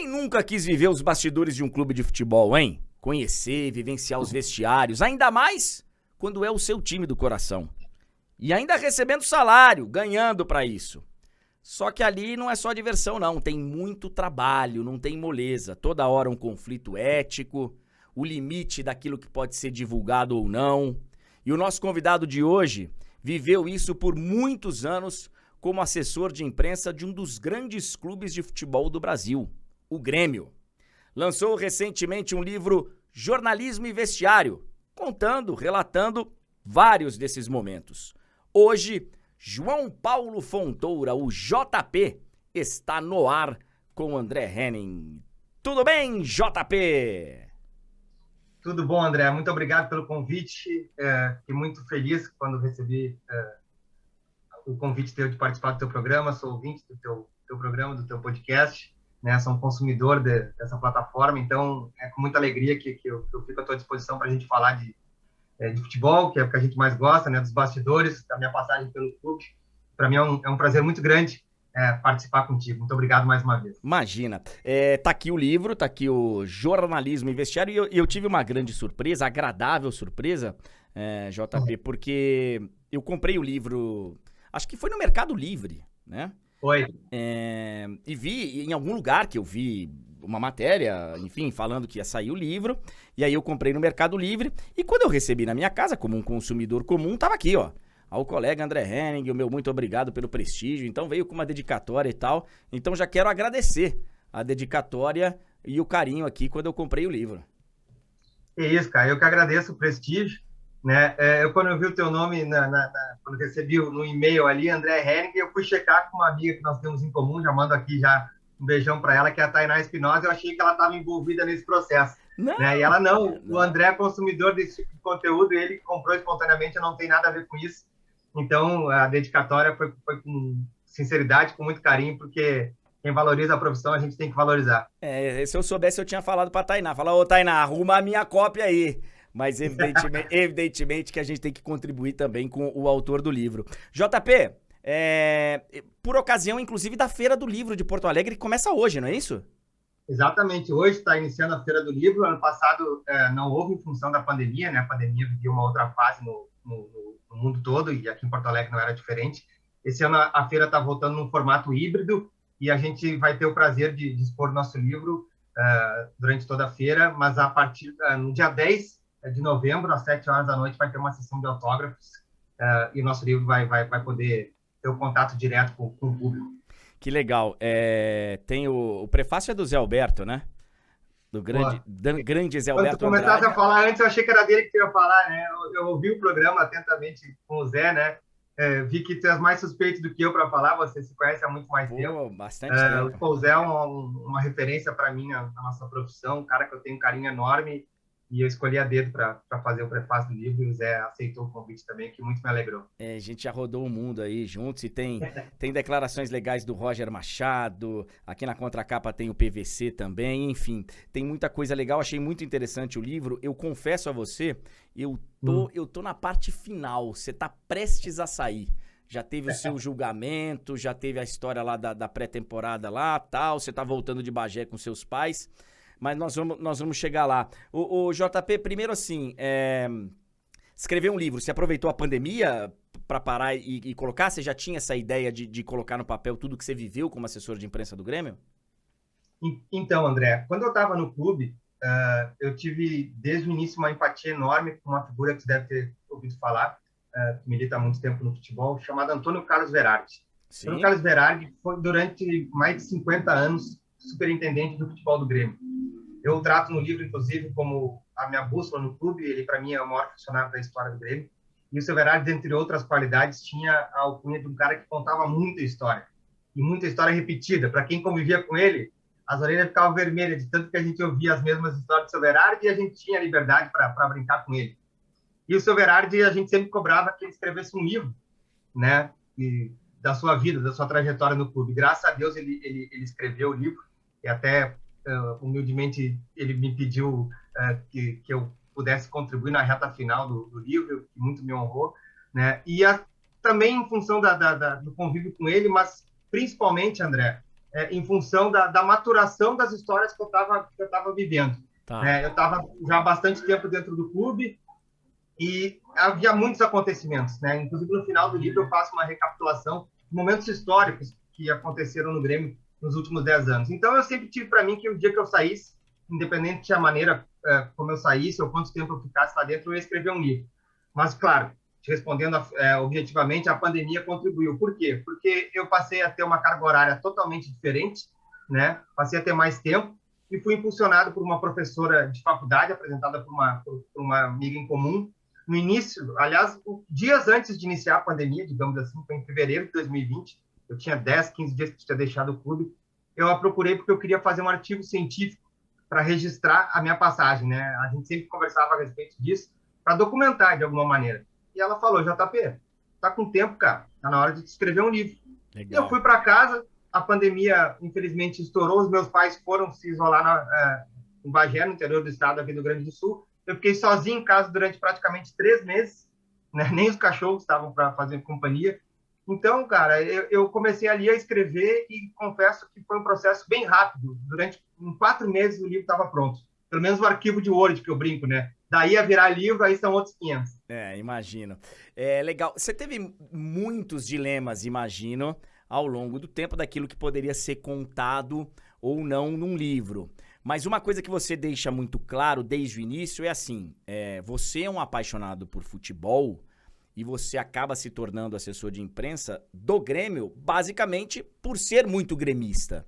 Quem nunca quis viver os bastidores de um clube de futebol, hein? Conhecer, vivenciar os vestiários, ainda mais quando é o seu time do coração. E ainda recebendo salário, ganhando pra isso. Só que ali não é só diversão não, tem muito trabalho, não tem moleza. Toda hora um conflito ético, o limite daquilo que pode ser divulgado ou não. E o nosso convidado de hoje viveu isso por muitos anos como assessor de imprensa de um dos grandes clubes de futebol do Brasil, o Grêmio. Lançou recentemente um livro Jornalismo e Vestiário, contando, relatando vários desses momentos. Hoje, João Paulo Fontoura, o JP, está no ar com André Henning. Tudo bem, JP? Tudo bom, André. Muito obrigado pelo convite. Fiquei muito feliz quando recebi o convite teu de participar do teu programa. Sou ouvinte do teu programa, do teu podcast, né? Sou um consumidor dessa plataforma, então é com muita alegria que eu fico à tua disposição para a gente falar de futebol, que é o que a gente mais gosta, né? Dos bastidores, da minha passagem pelo clube. Para mim é um prazer muito grande participar contigo. Muito obrigado mais uma vez. Imagina. Tá aqui o livro, tá aqui o Jornalismo e Vestiário, e eu tive uma grande surpresa, agradável surpresa, JP, porque eu comprei o livro, acho que foi no Mercado Livre, né? Foi. E vi, em algum lugar que eu vi uma matéria, enfim, falando que ia sair o livro, e aí eu comprei no Mercado Livre, e quando eu recebi na minha casa, como um consumidor comum, tava aqui, ó, ao colega André Henning, o meu muito obrigado pelo prestígio, então veio com uma dedicatória e tal, então já quero agradecer a dedicatória e o carinho aqui quando eu comprei o livro. É isso, cara, eu que agradeço o prestígio, né? Quando eu vi o teu nome, quando recebi no e-mail ali, André Henning, eu fui checar com uma amiga que nós temos em comum, já mando aqui já um beijão para ela, que é a Tainá Espinosa. Eu achei que ela estava envolvida nesse processo. Não, né? E ela não. O André é consumidor desse tipo de conteúdo, ele comprou espontaneamente, não tem nada a ver com isso. Então, a dedicatória foi com sinceridade, com muito carinho, porque quem valoriza a profissão, a gente tem que valorizar. Se eu soubesse, eu tinha falado pra Tainá. Falar, ô Tainá, arruma a minha cópia aí. Mas evidentemente que a gente tem que contribuir também com o autor do livro. JP, por ocasião, inclusive, da Feira do Livro de Porto Alegre, que começa hoje, não é isso? Exatamente. Hoje está iniciando a Feira do Livro. Ano passado não houve em função da pandemia, né? A pandemia vivia uma outra fase no mundo todo, e aqui em Porto Alegre não era diferente. Esse ano a feira está voltando num formato híbrido, e a gente vai ter o prazer de expor nosso livro durante toda a feira, mas a partir no dia 10 de novembro, às 7 horas da noite, vai ter uma sessão de autógrafos, e o nosso livro vai poder ter o contato direto com o público. Que legal. Tem o prefácio do Zé Alberto, né? Do grande Zé Alberto. Quando tu começaste a falar antes, eu achei que era dele que tu ia falar, né? Eu ouvi o programa atentamente com o Zé, né? Vi que tu és mais suspeito do que eu para falar, você se conhece há muito mais tempo. Bastante tempo. O Zé é uma referência para mim na nossa profissão, um cara que eu tenho um carinho enorme, e eu escolhi a dedo para fazer o prefácio do livro, e o Zé aceitou o convite também, que muito me alegrou. A gente já rodou o mundo aí juntos, e tem declarações legais do Roger Machado, aqui na contracapa tem o PVC também, enfim, tem muita coisa legal, achei muito interessante o livro. Eu confesso a você, eu tô na parte final, você tá prestes a sair. Já teve o seu julgamento, já teve a história lá da pré-temporada lá, tal, você tá voltando de Bagé com seus pais, mas nós vamos chegar lá. O JP, primeiro assim, escrever um livro, você aproveitou a pandemia para parar e colocar? Você já tinha essa ideia de colocar no papel tudo que você viveu como assessor de imprensa do Grêmio? Então, André, quando eu estava no clube, eu tive desde o início uma empatia enorme com uma figura que você deve ter ouvido falar, que milita há muito tempo no futebol, chamado Antônio Carlos Verardi. Sim. Antônio Carlos Verardi foi, durante mais de 50 anos, superintendente do futebol do Grêmio. Eu o trato no livro, inclusive, como a minha bússola no clube. Ele, para mim, é o maior funcionário da história do Grêmio. E o seu Verardi, entre outras qualidades, tinha a alcunha de um cara que contava muita história. E muita história repetida. Para quem convivia com ele, as orelhas ficavam vermelhas, de tanto que a gente ouvia as mesmas histórias do seu Verardi, e a gente tinha liberdade para brincar com ele. E o seu Verardi, a gente sempre cobrava que ele escrevesse um livro, né? Da sua vida, da sua trajetória no clube. Graças a Deus, ele escreveu o livro, e até... humildemente ele me pediu que eu pudesse contribuir na reta final do livro, que muito me honrou, né? E também em função do convívio com ele, mas principalmente, André, em função da maturação das histórias que eu estava vivendo. Tá. Eu estava já há bastante tempo dentro do clube e havia muitos acontecimentos, né? Inclusive, no final do livro, eu faço uma recapitulação de momentos históricos que aconteceram no Grêmio nos últimos 10 anos. Então, eu sempre tive para mim que o dia que eu saísse, independente da maneira como eu saísse ou quanto tempo eu ficasse lá dentro, eu ia escrever um livro. Mas, claro, te respondendo objetivamente, a pandemia contribuiu. Por quê? Porque eu passei a ter uma carga horária totalmente diferente, né? Passei a ter mais tempo e fui impulsionado por uma professora de faculdade, apresentada por uma amiga em comum. No início, aliás, dias antes de iniciar a pandemia, digamos assim, foi em fevereiro de 2020, eu tinha 10, 15 dias que tinha deixado o clube, eu a procurei porque eu queria fazer um artigo científico para registrar a minha passagem, né? A gente sempre conversava a respeito disso, para documentar de alguma maneira. E ela falou, JP, tá com tempo, cara, tá na hora de escrever um livro. Legal. E eu fui para casa, a pandemia, infelizmente, estourou, os meus pais foram se isolar em Bagé, no interior do estado aqui do Rio Grande do Sul. Eu fiquei sozinho em casa durante praticamente 3 meses, né? Nem os cachorros estavam para fazer companhia. Então, cara, eu comecei ali a escrever e confesso que foi um processo bem rápido. Em 4 meses o livro estava pronto. Pelo menos o arquivo de Word, que eu brinco, né? Daí a virar livro, aí são outros 500. Imagino. Legal. Você teve muitos dilemas, imagino, ao longo do tempo daquilo que poderia ser contado ou não num livro. Mas uma coisa que você deixa muito claro desde o início é assim, você é um apaixonado por futebol e você acaba se tornando assessor de imprensa do Grêmio, basicamente por ser muito gremista.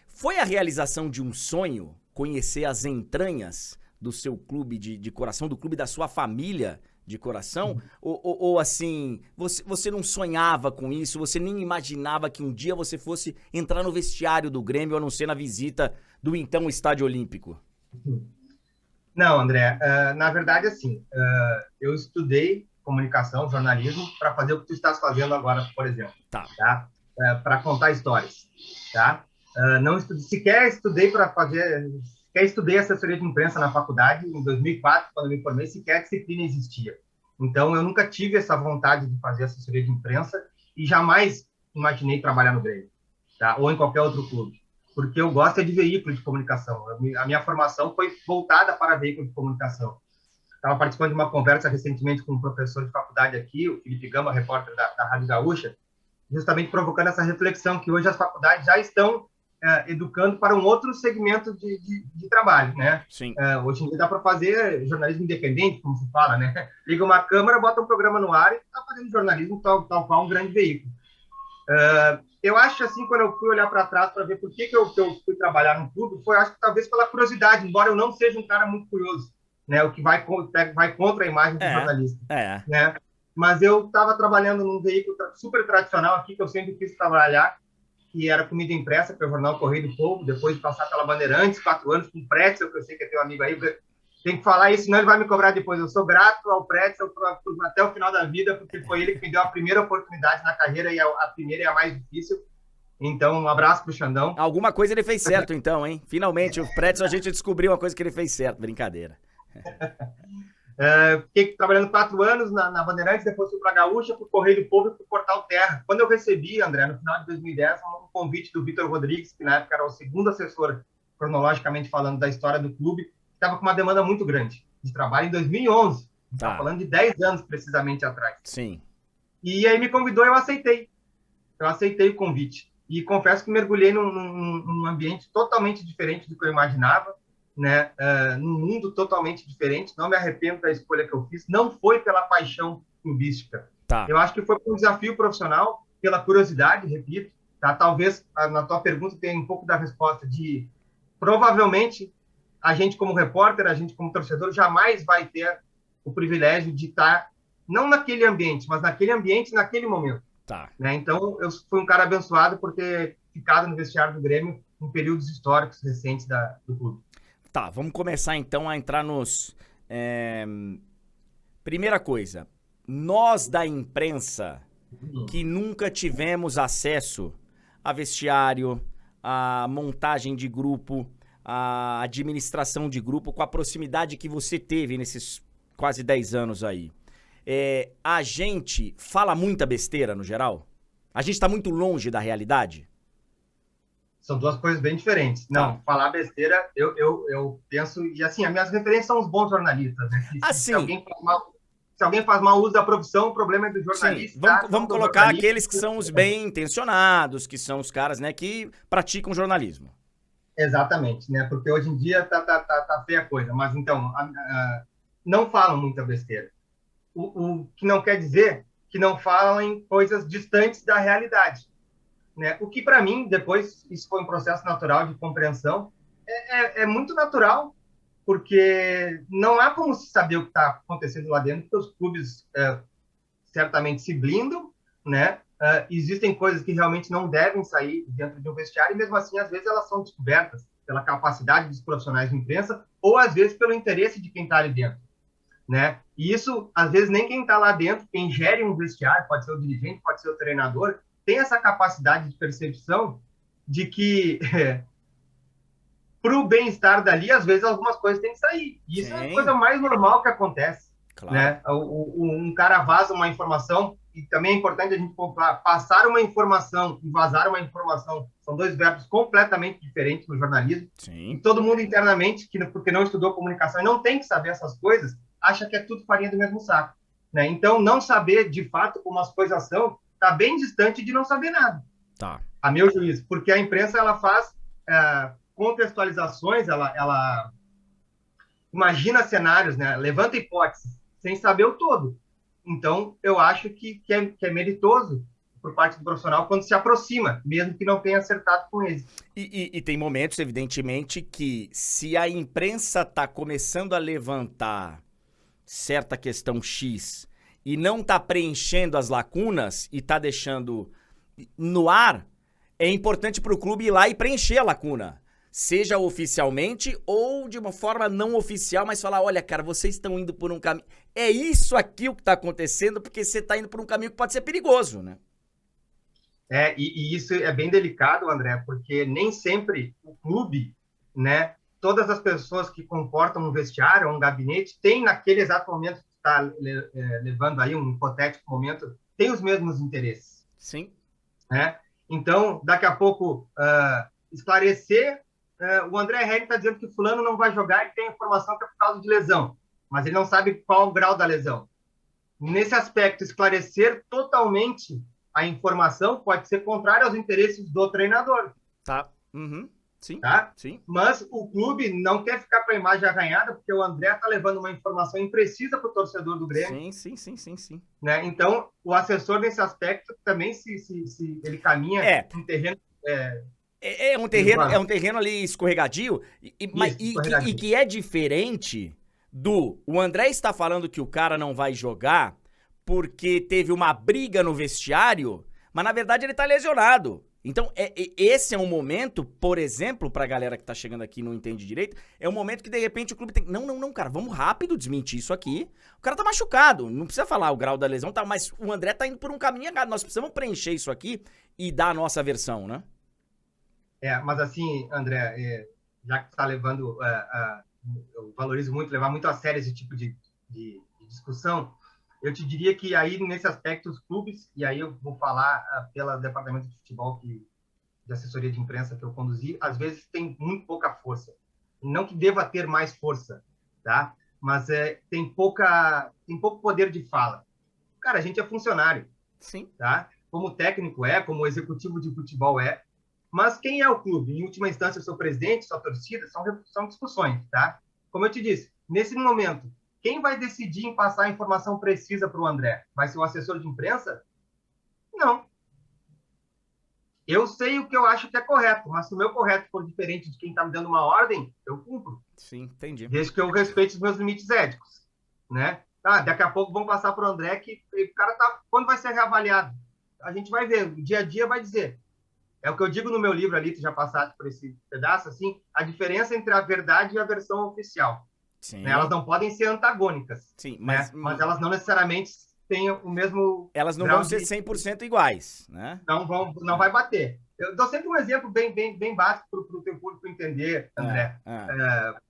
Foi a realização de um sonho conhecer as entranhas do seu clube de coração, do clube da sua família de coração? Ou assim, você não sonhava com isso, você nem imaginava que um dia você fosse entrar no vestiário do Grêmio, a não ser na visita do então Estádio Olímpico? Não, André, na verdade, assim, eu estudei comunicação, jornalismo, para fazer o que tu estás fazendo agora, por exemplo. Tá? Para contar histórias, tá? Não estudei para fazer... Estudei assessoria de imprensa na faculdade, em 2004, quando eu me formei, sequer a disciplina existia. Então, eu nunca tive essa vontade de fazer assessoria de imprensa e jamais imaginei trabalhar no Grêmio, tá? Ou em qualquer outro clube, porque eu gosto de veículo de comunicação. A minha formação foi voltada para veículo de comunicação. Estava participando de uma conversa recentemente com um professor de faculdade aqui, o Felipe Gama, repórter da Rádio Gaúcha, justamente provocando essa reflexão que hoje as faculdades já estão educando para um outro segmento de trabalho, né? Sim. Hoje em dia dá para fazer jornalismo independente, como se fala, né? Liga uma câmera, bota um programa no ar e está fazendo jornalismo tal qual um grande veículo. Eu acho, assim, quando eu fui olhar para trás para ver por que eu fui trabalhar no clube, foi, acho que talvez pela curiosidade, embora eu não seja um cara muito curioso, né? O que vai contra a imagem do jornalista. Né? Mas eu estava trabalhando num veículo super tradicional aqui, que eu sempre quis trabalhar, que era comida impressa, que é o jornal Correio do Povo, depois de passar pela Bandeirantes, 4 anos, com o Pretzel, que eu sei que é teu amigo aí, tem que falar isso, senão ele vai me cobrar depois. Eu sou grato ao Pretzel até o final da vida, porque foi ele que me deu a primeira oportunidade na carreira, e a primeira é a mais difícil. Então, um abraço pro Xandão. Alguma coisa ele fez certo, então, hein? Finalmente, o Pretzel, a gente descobriu uma coisa que ele fez certo. Brincadeira. Fiquei trabalhando 4 anos na Bandeirantes, depois fui para a Gaúcha, para o Correio do Povo e para o Portal Terra. Quando eu recebi, André, no final de 2010, um convite do Vitor Rodrigues, que na época era o segundo assessor, cronologicamente falando, da história do clube, que estava com uma demanda muito grande de trabalho em 2011. Estava falando de 10 anos, precisamente, atrás. Sim. E aí me convidou e eu aceitei. Eu aceitei o convite. E confesso que mergulhei num ambiente totalmente diferente do que eu imaginava, né? Num mundo totalmente diferente. Não me arrependo da escolha que eu fiz. Não foi pela paixão clubística. Eu acho que foi por um desafio profissional, pela curiosidade, repito. Tá? Talvez na tua pergunta tenha um pouco da resposta de... Provavelmente, a gente como repórter, a gente como torcedor, jamais vai ter o privilégio de estar, não naquele ambiente, mas naquele ambiente, naquele momento. Né? Então, eu fui um cara abençoado por ter ficado no vestiário do Grêmio em períodos históricos recentes do clube. Vamos começar então a entrar nos... Primeira coisa, nós da imprensa que nunca tivemos acesso a vestiário, a montagem de grupo, a administração de grupo, com a proximidade que você teve nesses quase 10 anos aí. A gente fala muita besteira no geral? A gente tá muito longe da realidade? São duas coisas bem diferentes. Não, falar besteira, eu penso... E assim, as minhas referências são os bons jornalistas, né? Se alguém faz mau uso da profissão, o problema é do jornalista. Sim, vamos colocar aqueles que são os bem intencionados, que são os caras, né, que praticam jornalismo. Exatamente, né? Porque hoje em dia tá feia a coisa. Mas então, não falam muita besteira. O que não quer dizer que não falam em coisas distantes da realidade, né? O que, para mim, depois, isso foi um processo natural de compreensão, é muito natural, porque não há como se saber o que está acontecendo lá dentro, porque os clubes certamente se blindam, né? Existem coisas que realmente não devem sair dentro de um vestiário, e mesmo assim, às vezes, elas são descobertas pela capacidade dos profissionais de imprensa, ou às vezes pelo interesse de quem está ali dentro, né? E isso, às vezes, nem quem está lá dentro, quem gere um vestiário, pode ser o dirigente, pode ser o treinador, tem essa capacidade de percepção de que para o bem-estar dali, às vezes, algumas coisas têm que sair. E isso é a coisa mais normal que acontece. Claro. Né? Um cara vaza uma informação, e também é importante a gente pontuar, passar uma informação e vazar uma informação são dois verbos completamente diferentes no jornalismo. Sim. E todo mundo internamente, porque não estudou comunicação e não tem que saber essas coisas, acha que é tudo farinha do mesmo saco. Né? Então, não saber, de fato, como as coisas são, está bem distante de não saber nada. Tá. A meu juízo. Porque a imprensa, ela faz contextualizações, ela imagina cenários, né? Levanta hipóteses, sem saber o todo. Então, eu acho que é meritoso por parte do profissional quando se aproxima, mesmo que não tenha acertado com eles. E tem momentos, evidentemente, que se a imprensa está começando a levantar certa questão X e não está preenchendo as lacunas e está deixando no ar, é importante para o clube ir lá e preencher a lacuna. Seja oficialmente ou de uma forma não oficial, mas falar, olha, cara, vocês estão indo por um caminho... É isso aqui o que está acontecendo, porque você está indo por um caminho que pode ser perigoso, né? E isso é bem delicado, André, porque nem sempre o clube, né, todas as pessoas que comportam um vestiário, um gabinete, tem naquele exato momento que está levando aí um hipotético momento, tem os mesmos interesses. Sim. Né? Então, daqui a pouco, esclarecer, o André Henrique está dizendo que o fulano não vai jogar e tem informação que é por causa de lesão, mas ele não sabe qual o grau da lesão. Nesse aspecto, esclarecer totalmente a informação pode ser contrária aos interesses do treinador. Tá. Uhum. Sim. Tá? Sim. Mas o clube não quer ficar com a imagem arranhada, porque o André está levando uma informação imprecisa para o torcedor do Grêmio. Sim. Né? Então, o assessor, nesse aspecto, também ele caminha em terreno... É um terreno ali escorregadio, e que é diferente o André está falando que o cara não vai jogar porque teve uma briga no vestiário, mas na verdade ele tá lesionado. Então, esse é um momento, por exemplo, pra galera que tá chegando aqui e não entende direito, é um momento que de repente o clube tem... Não, cara, vamos rápido desmentir isso aqui. O cara tá machucado, não precisa falar o grau da lesão, tá, mas o André tá indo por um caminho errado. Nós precisamos preencher isso aqui e dar a nossa versão, né? Mas assim, André, já que tá levando... eu valorizo muito, levar muito a sério esse tipo de discussão. Eu te diria que aí, nesse aspecto, os clubes, e aí eu vou falar pelo departamento de futebol, de assessoria de imprensa que eu conduzi, às vezes tem muito pouca força. Não que deva ter mais força, tá? Mas tem pouco poder de fala. Cara, a gente é funcionário. Sim. Tá? Como técnico como executivo de futebol mas quem é o clube? Em última instância, o seu presidente, sua torcida, são discussões, tá? Como eu te disse, nesse momento, quem vai decidir em passar a informação precisa para o André? Vai ser o assessor de imprensa? Não. Eu sei o que eu acho que é correto, mas se o meu correto for diferente de quem está me dando uma ordem, eu cumpro. Sim, entendi. Desde que eu respeite os meus limites éticos, né? Daqui a pouco vão passar para o André que o cara tá... Quando vai ser reavaliado? A gente vai ver, o dia a dia vai dizer. É o que eu digo no meu livro ali, tu já passaste por esse pedaço, assim, a diferença entre a verdade e a versão oficial. Sim. Né? Elas não podem ser antagônicas. Sim, mas elas não necessariamente têm o mesmo... Elas não vão ser 100% iguais, né? Não vai bater. Eu dou sempre um exemplo bem básico para o teu público entender, André.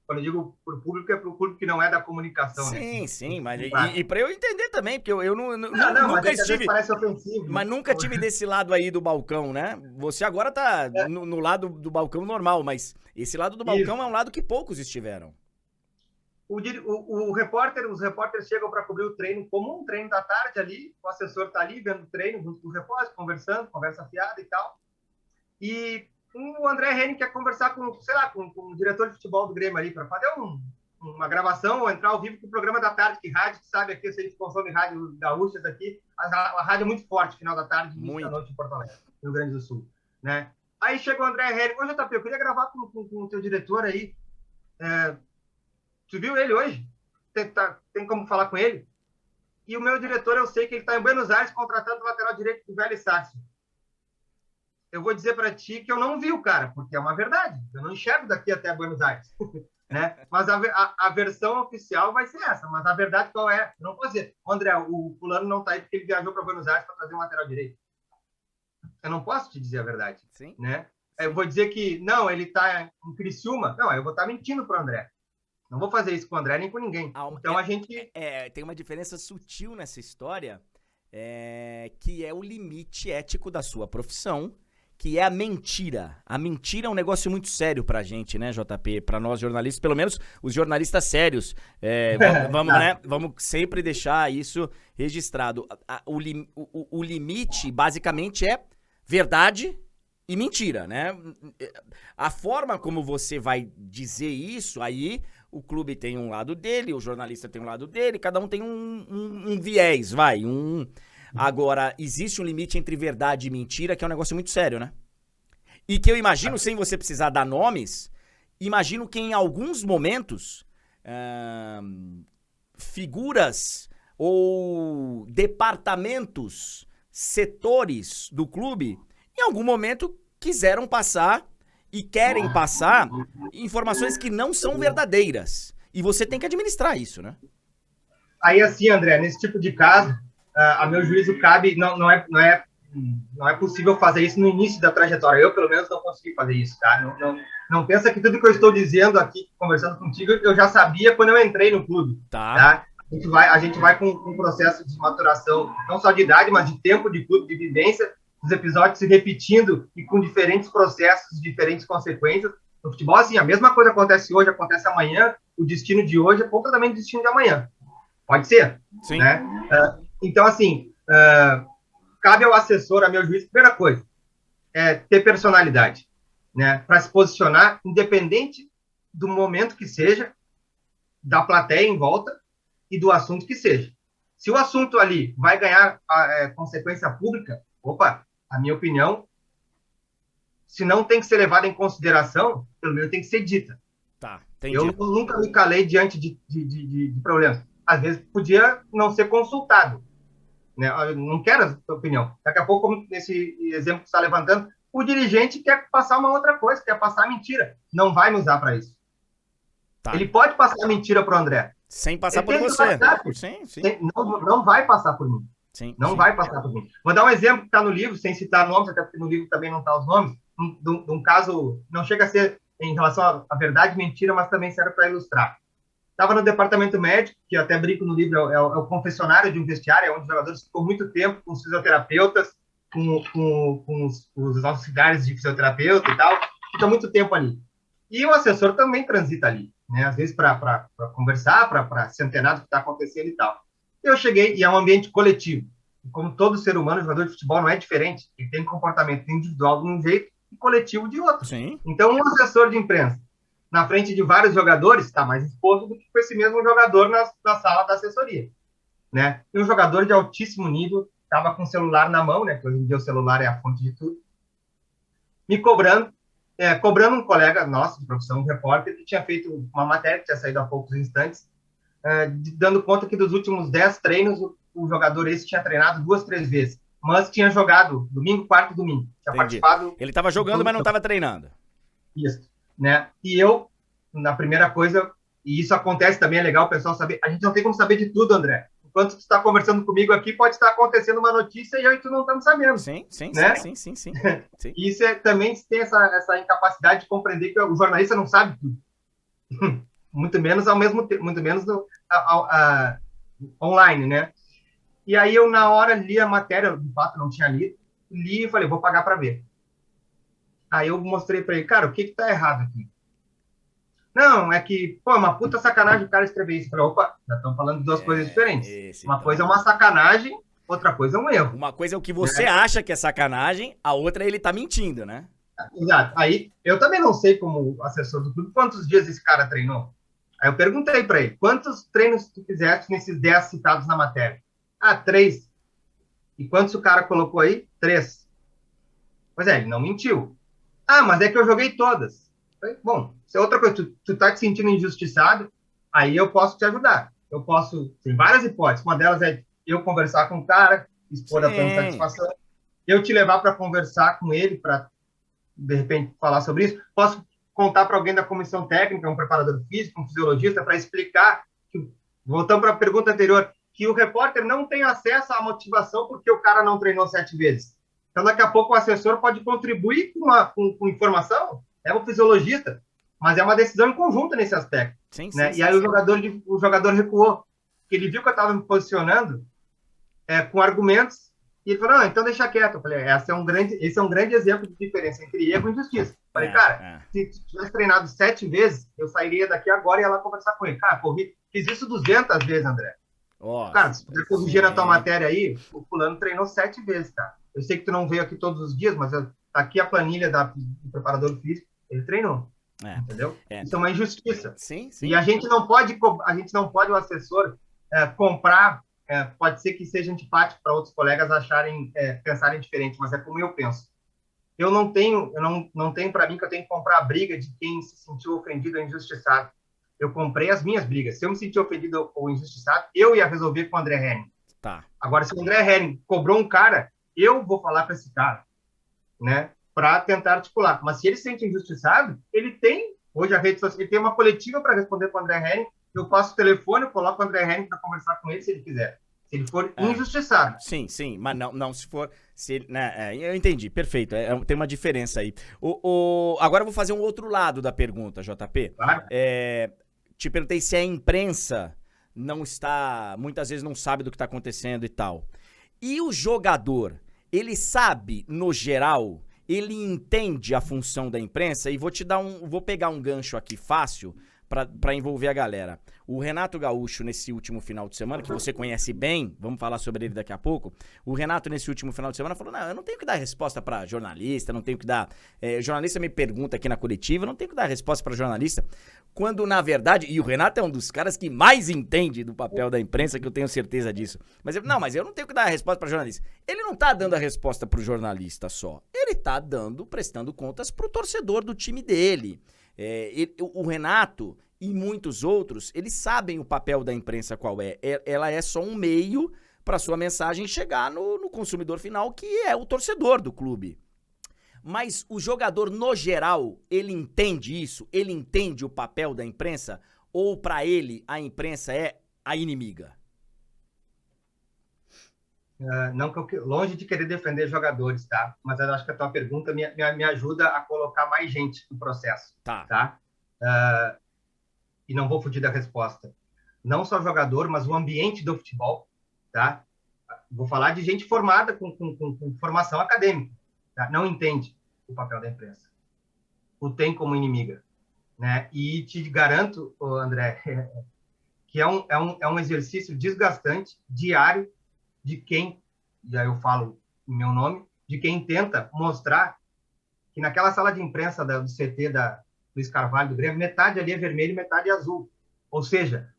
Quando eu digo para o público, é para o público que não é da comunicação. Sim, né? sim, mas e para eu entender também, porque eu nunca estive... Parece ofensivo. Mas nunca tive desse lado aí do balcão, né? Você agora tá no lado do balcão normal, mas esse lado do balcão é um lado que poucos estiveram. Os repórteres chegam para cobrir o treino comum, treino da tarde ali, o assessor está ali vendo o treino junto com o repórter, conversando, conversa fiada e tal. E o André Henning quer conversar com o diretor de futebol do Grêmio ali, para fazer uma gravação ou entrar ao vivo com o programa da tarde, que rádio, que sabe aqui, se a gente consome rádio gaúchas aqui, a rádio é muito forte, final da tarde, início da noite em Porto Alegre, no Rio Grande do Sul, né? Aí chega o André Henning, ô JP, eu queria gravar com o teu diretor aí, tu viu ele hoje? Tem como falar com ele? E o meu diretor, eu sei que ele está em Buenos Aires contratando o lateral direito do Vélez Sarsfield. Eu vou dizer para ti que eu não vi o cara, porque é uma verdade. Eu não enxergo daqui até Buenos Aires. Né? Mas a versão oficial vai ser essa. Mas a verdade qual é? Eu não posso dizer, André, o fulano não está aí porque ele viajou para Buenos Aires para trazer um lateral direito. Eu não posso te dizer a verdade. Sim. Né? Eu vou dizer que, não, ele está em Criciúma. Não, eu vou estar mentindo para o André. Não vou fazer isso com o André nem com ninguém. Então a gente... tem uma diferença sutil nessa história, que é o limite ético da sua profissão, que é a mentira. A mentira é um negócio muito sério pra gente, né, JP? Pra nós jornalistas, pelo menos os jornalistas sérios. Vamos sempre deixar isso registrado. O limite, basicamente, é verdade e mentira, né? A forma como você vai dizer isso, aí o clube tem um lado dele, o jornalista tem um lado dele, cada um tem um viés, Agora, existe um limite entre verdade e mentira, que é um negócio muito sério, né? E que eu imagino, sem você precisar dar nomes, imagino que em alguns momentos, figuras ou departamentos, setores do clube, em algum momento quiseram passar e querem passar informações que não são verdadeiras. E você tem que administrar isso, né? Aí assim, André, nesse tipo de caso, a meu juízo cabe, não é possível fazer isso no início da trajetória. Eu, pelo menos, não consegui fazer isso, tá? Não pensa que tudo que eu estou dizendo aqui, conversando contigo, eu já sabia quando eu entrei no clube. Tá? A gente vai com um processo de maturação, não só de idade, mas de tempo de clube, de vivência, os episódios se repetindo e com diferentes processos, diferentes consequências. No futebol, assim, a mesma coisa acontece hoje, acontece amanhã, o destino de hoje é completamente o destino de amanhã. Pode ser? Sim. Né? Então, assim, cabe ao assessor, a meu juízo, primeira coisa, ter personalidade, né? Para se posicionar, independente do momento que seja, da plateia em volta e do assunto que seja. Se o assunto ali vai ganhar consequência pública, a minha opinião, se não tem que ser levada em consideração, pelo menos tem que ser dita. Tá, entendi. Eu nunca me calei diante de problemas. Às vezes podia não ser consultado. Né? Eu não quero a sua opinião. Daqui a pouco, como nesse exemplo que você está levantando, o dirigente quer passar uma outra coisa, quer passar mentira. Não vai me usar para isso. Tá. Ele pode passar mentira para o André. Sem passar por você. Sim. Não vai passar por mim. Sim. Vai passar por mim. Vou dar um exemplo que está no livro, sem citar nomes, até porque no livro também não está os nomes, de um caso, não chega a ser em relação à verdade e mentira, mas também serve para ilustrar. Estava no departamento médico, que eu até brinco no livro, é o confessionário de um vestiário, onde os jogadores ficam muito tempo com os fisioterapeutas, com os auxiliares de fisioterapeuta e tal, fica muito tempo ali. E o assessor também transita ali, né? Às vezes para conversar, para se antenar do que está acontecendo e tal. Eu cheguei, e é um ambiente coletivo. Como todo ser humano, o jogador de futebol não é diferente. Ele tem comportamento individual de um jeito e coletivo de outro. Sim. Então, um assessor de imprensa, na frente de vários jogadores, está mais exposto do que com esse mesmo jogador na sala da assessoria. Né? E um jogador de altíssimo nível estava com o celular na mão, né? Que hoje em dia o celular é a fonte de tudo, me cobrando um colega nosso de profissão, um repórter, que tinha feito uma matéria que tinha saído há poucos instantes, dando conta que dos últimos 10 treinos, o jogador esse tinha treinado 2, 3 vezes, mas tinha jogado domingo, quarto e domingo. Tinha participado. Ele estava jogando, mas não estava treinando. Isso. Né? E eu, na primeira coisa, e isso acontece também, é legal o pessoal saber, a gente não tem como saber de tudo, André. enquanto tu está conversando comigo aqui, pode estar acontecendo uma notícia e eu e tu não estamos sabendo. Sim, sim, né? sim. E isso também tem essa incapacidade de compreender que o jornalista não sabe tudo. Muito menos ao mesmo tempo, muito menos online, né? E aí eu, na hora, li a matéria, de fato não tinha lido, li e falei, vou pagar para ver. Aí eu mostrei para ele, cara, o que tá errado aqui? Não, é que, pô, é uma puta sacanagem o cara escrever isso. Eu falei, opa, já estão falando de duas coisas diferentes. Uma coisa é uma sacanagem, outra coisa é um erro. Uma coisa é o que você acha que é sacanagem, a outra é ele tá mentindo, né? Exato. Aí, eu também não sei, como assessor do clube, quantos dias esse cara treinou. Aí eu perguntei para ele, quantos treinos tu fizeste nesses 10 citados na matéria? 3. E quantos o cara colocou aí? 3. Pois é, ele não mentiu. Mas é que eu joguei todas. Falei, bom, se é outra coisa, tu tá te sentindo injustiçado, aí eu posso te ajudar. Eu posso, tem várias hipóteses. Uma delas é eu conversar com o cara, expor a tua insatisfação, eu te levar para conversar com ele, para, de repente, falar sobre isso. Posso contar para alguém da comissão técnica, um preparador físico, um fisiologista, para explicar, voltando para a pergunta anterior, que o repórter não tem acesso à motivação porque o cara não treinou 7 vezes. Então, daqui a pouco, o assessor pode contribuir com informação, é um fisiologista, mas é uma decisão em conjunto nesse aspecto. Sim, né? Sim, e aí o jogador recuou, porque ele viu que eu estava me posicionando com argumentos, e ele falou, então deixa quieto. Eu falei, esse é um grande exemplo de diferença entre erro e injustiça. Eu falei, cara, se tivesse treinado 7 vezes, eu sairia daqui agora e ia lá conversar com ele. Cara, fiz isso 200 vezes, André. Cara, se tu corrigir na tua matéria aí, o fulano treinou 7 vezes, cara. Eu sei que tu não veio aqui todos os dias, mas tá aqui a planilha do preparador físico, ele treinou. Entendeu? Isso é uma injustiça. Sim. E a gente não pode, o assessor, comprar, pode ser que seja antipático para outros colegas pensarem diferente, mas é como eu penso. Eu não tenho para mim que eu tenho que comprar a briga de quem se sentiu ofendido ou injustiçado. Eu comprei as minhas brigas. Se eu me sentir ofendido ou injustiçado, eu ia resolver com o André Henning. Tá. Agora, se o André Henning cobrou um cara, eu vou falar com esse cara, né? Para tentar articular. Mas se ele se sente injustiçado, ele tem, hoje a rede social, ele tem uma coletiva para responder com o André Henning, eu passo o telefone, eu coloco o André Henning para conversar com ele se ele quiser. Se ele for injustiçado. Sim, mas não se for... eu entendi, perfeito, tem uma diferença aí. Agora eu vou fazer um outro lado da pergunta, JP. Claro. Te perguntei se a imprensa muitas vezes não sabe do que está acontecendo e tal. E o jogador, ele sabe, no geral, ele entende a função da imprensa? E vou pegar um gancho aqui fácil para envolver a galera. O Renato Gaúcho, nesse último final de semana, que você conhece bem, vamos falar sobre ele daqui a pouco, o Renato, nesse último final de semana, falou, não, eu não tenho que dar resposta para jornalista, não tenho que dar... jornalista me pergunta aqui na coletiva, eu não tenho que dar resposta para jornalista, quando, na verdade, e o Renato é um dos caras que mais entende do papel da imprensa, que eu tenho certeza disso, mas eu não tenho que dar a resposta para jornalista. Ele não tá dando a resposta pro jornalista só, ele tá prestando contas pro torcedor do time dele. O Renato e muitos outros, eles sabem o papel da imprensa qual é. Ela é só um meio para sua mensagem chegar no consumidor final, que é o torcedor do clube. Mas o jogador, no geral, ele entende isso? Ele entende o papel da imprensa? Ou para ele, a imprensa é a inimiga? Longe de querer defender jogadores, tá? Mas eu acho que a tua pergunta me ajuda a colocar mais gente no processo. Tá? E não vou fugir da resposta. Não só jogador, mas o ambiente do futebol, tá? Vou falar de gente formada com formação acadêmica, tá? Não entende o papel da imprensa. O tem como inimiga, né? E te garanto, André, que é um exercício desgastante, diário, de quem, e aí eu falo em meu nome, de quem tenta mostrar que naquela sala de imprensa do CT da Luiz Carvalho do Grêmio, metade ali é vermelho e metade é azul. Ou seja,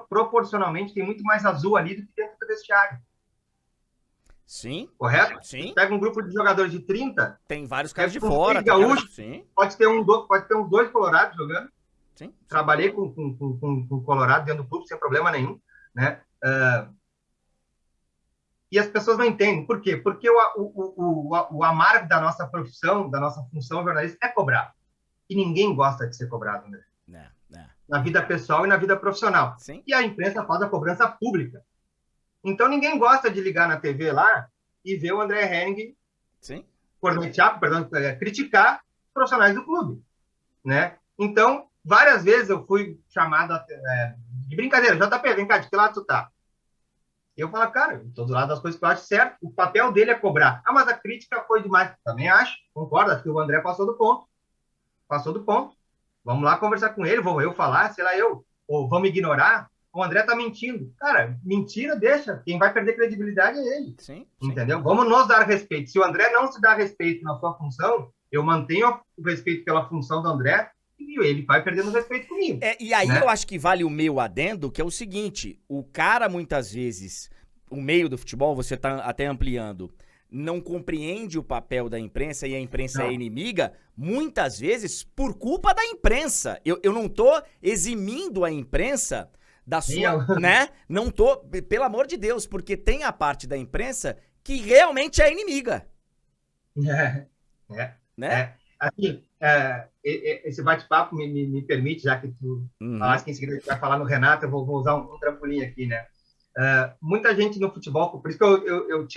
proporcionalmente tem muito mais azul ali do que dentro do vestiário. Sim. Correto? Sim. Pega um grupo de jogadores de 30... Tem vários caras de fora. Gaúcho, sim. Pode ter uns 2 colorados jogando. Sim. Trabalhei com colorado dentro do clube sem problema nenhum, né? E as pessoas não entendem. Por quê? Porque o amargo da nossa profissão, da nossa função jornalista, é cobrar. E ninguém gosta de ser cobrado, né? Na vida pessoal e na vida profissional. Sim. E a imprensa faz a cobrança pública. Então ninguém gosta de ligar na TV lá e ver o André Henning Sim. criticar os profissionais do clube, né? Então, várias vezes eu fui chamado de brincadeira, JP, vem cá, de que lado tu tá? Eu falo, cara, eu tô do lado das coisas que eu acho certo, o papel dele é cobrar. Ah, mas a crítica foi demais. Também acho, concordo, acho que o André passou do ponto. Passou do ponto. Vamos lá conversar com ele, vou eu falar, sei lá, ou vamos ignorar. O André tá mentindo. Cara, mentira, deixa. Quem vai perder credibilidade é ele. Sim, sim. Entendeu? Vamos nos dar respeito. Se o André não se dá respeito na sua função, eu mantenho o respeito pela função do André e ele vai perdendo o respeito comigo. E aí, né? eu acho que vale o meu adendo, que é o seguinte, o cara muitas vezes, o meio do futebol, você tá até ampliando, não compreende o papel da imprensa e a imprensa é inimiga, muitas vezes por culpa da imprensa. Eu não tô eximindo a imprensa da sua, né? Não tô, pelo amor de Deus, porque tem a parte da imprensa que realmente é inimiga. Né? Assim, esse bate-papo me permite, já que tu falaste que em seguida a gente vai falar no Renato, eu vou usar um trampolim aqui, né? Muita gente no futebol, por isso que eu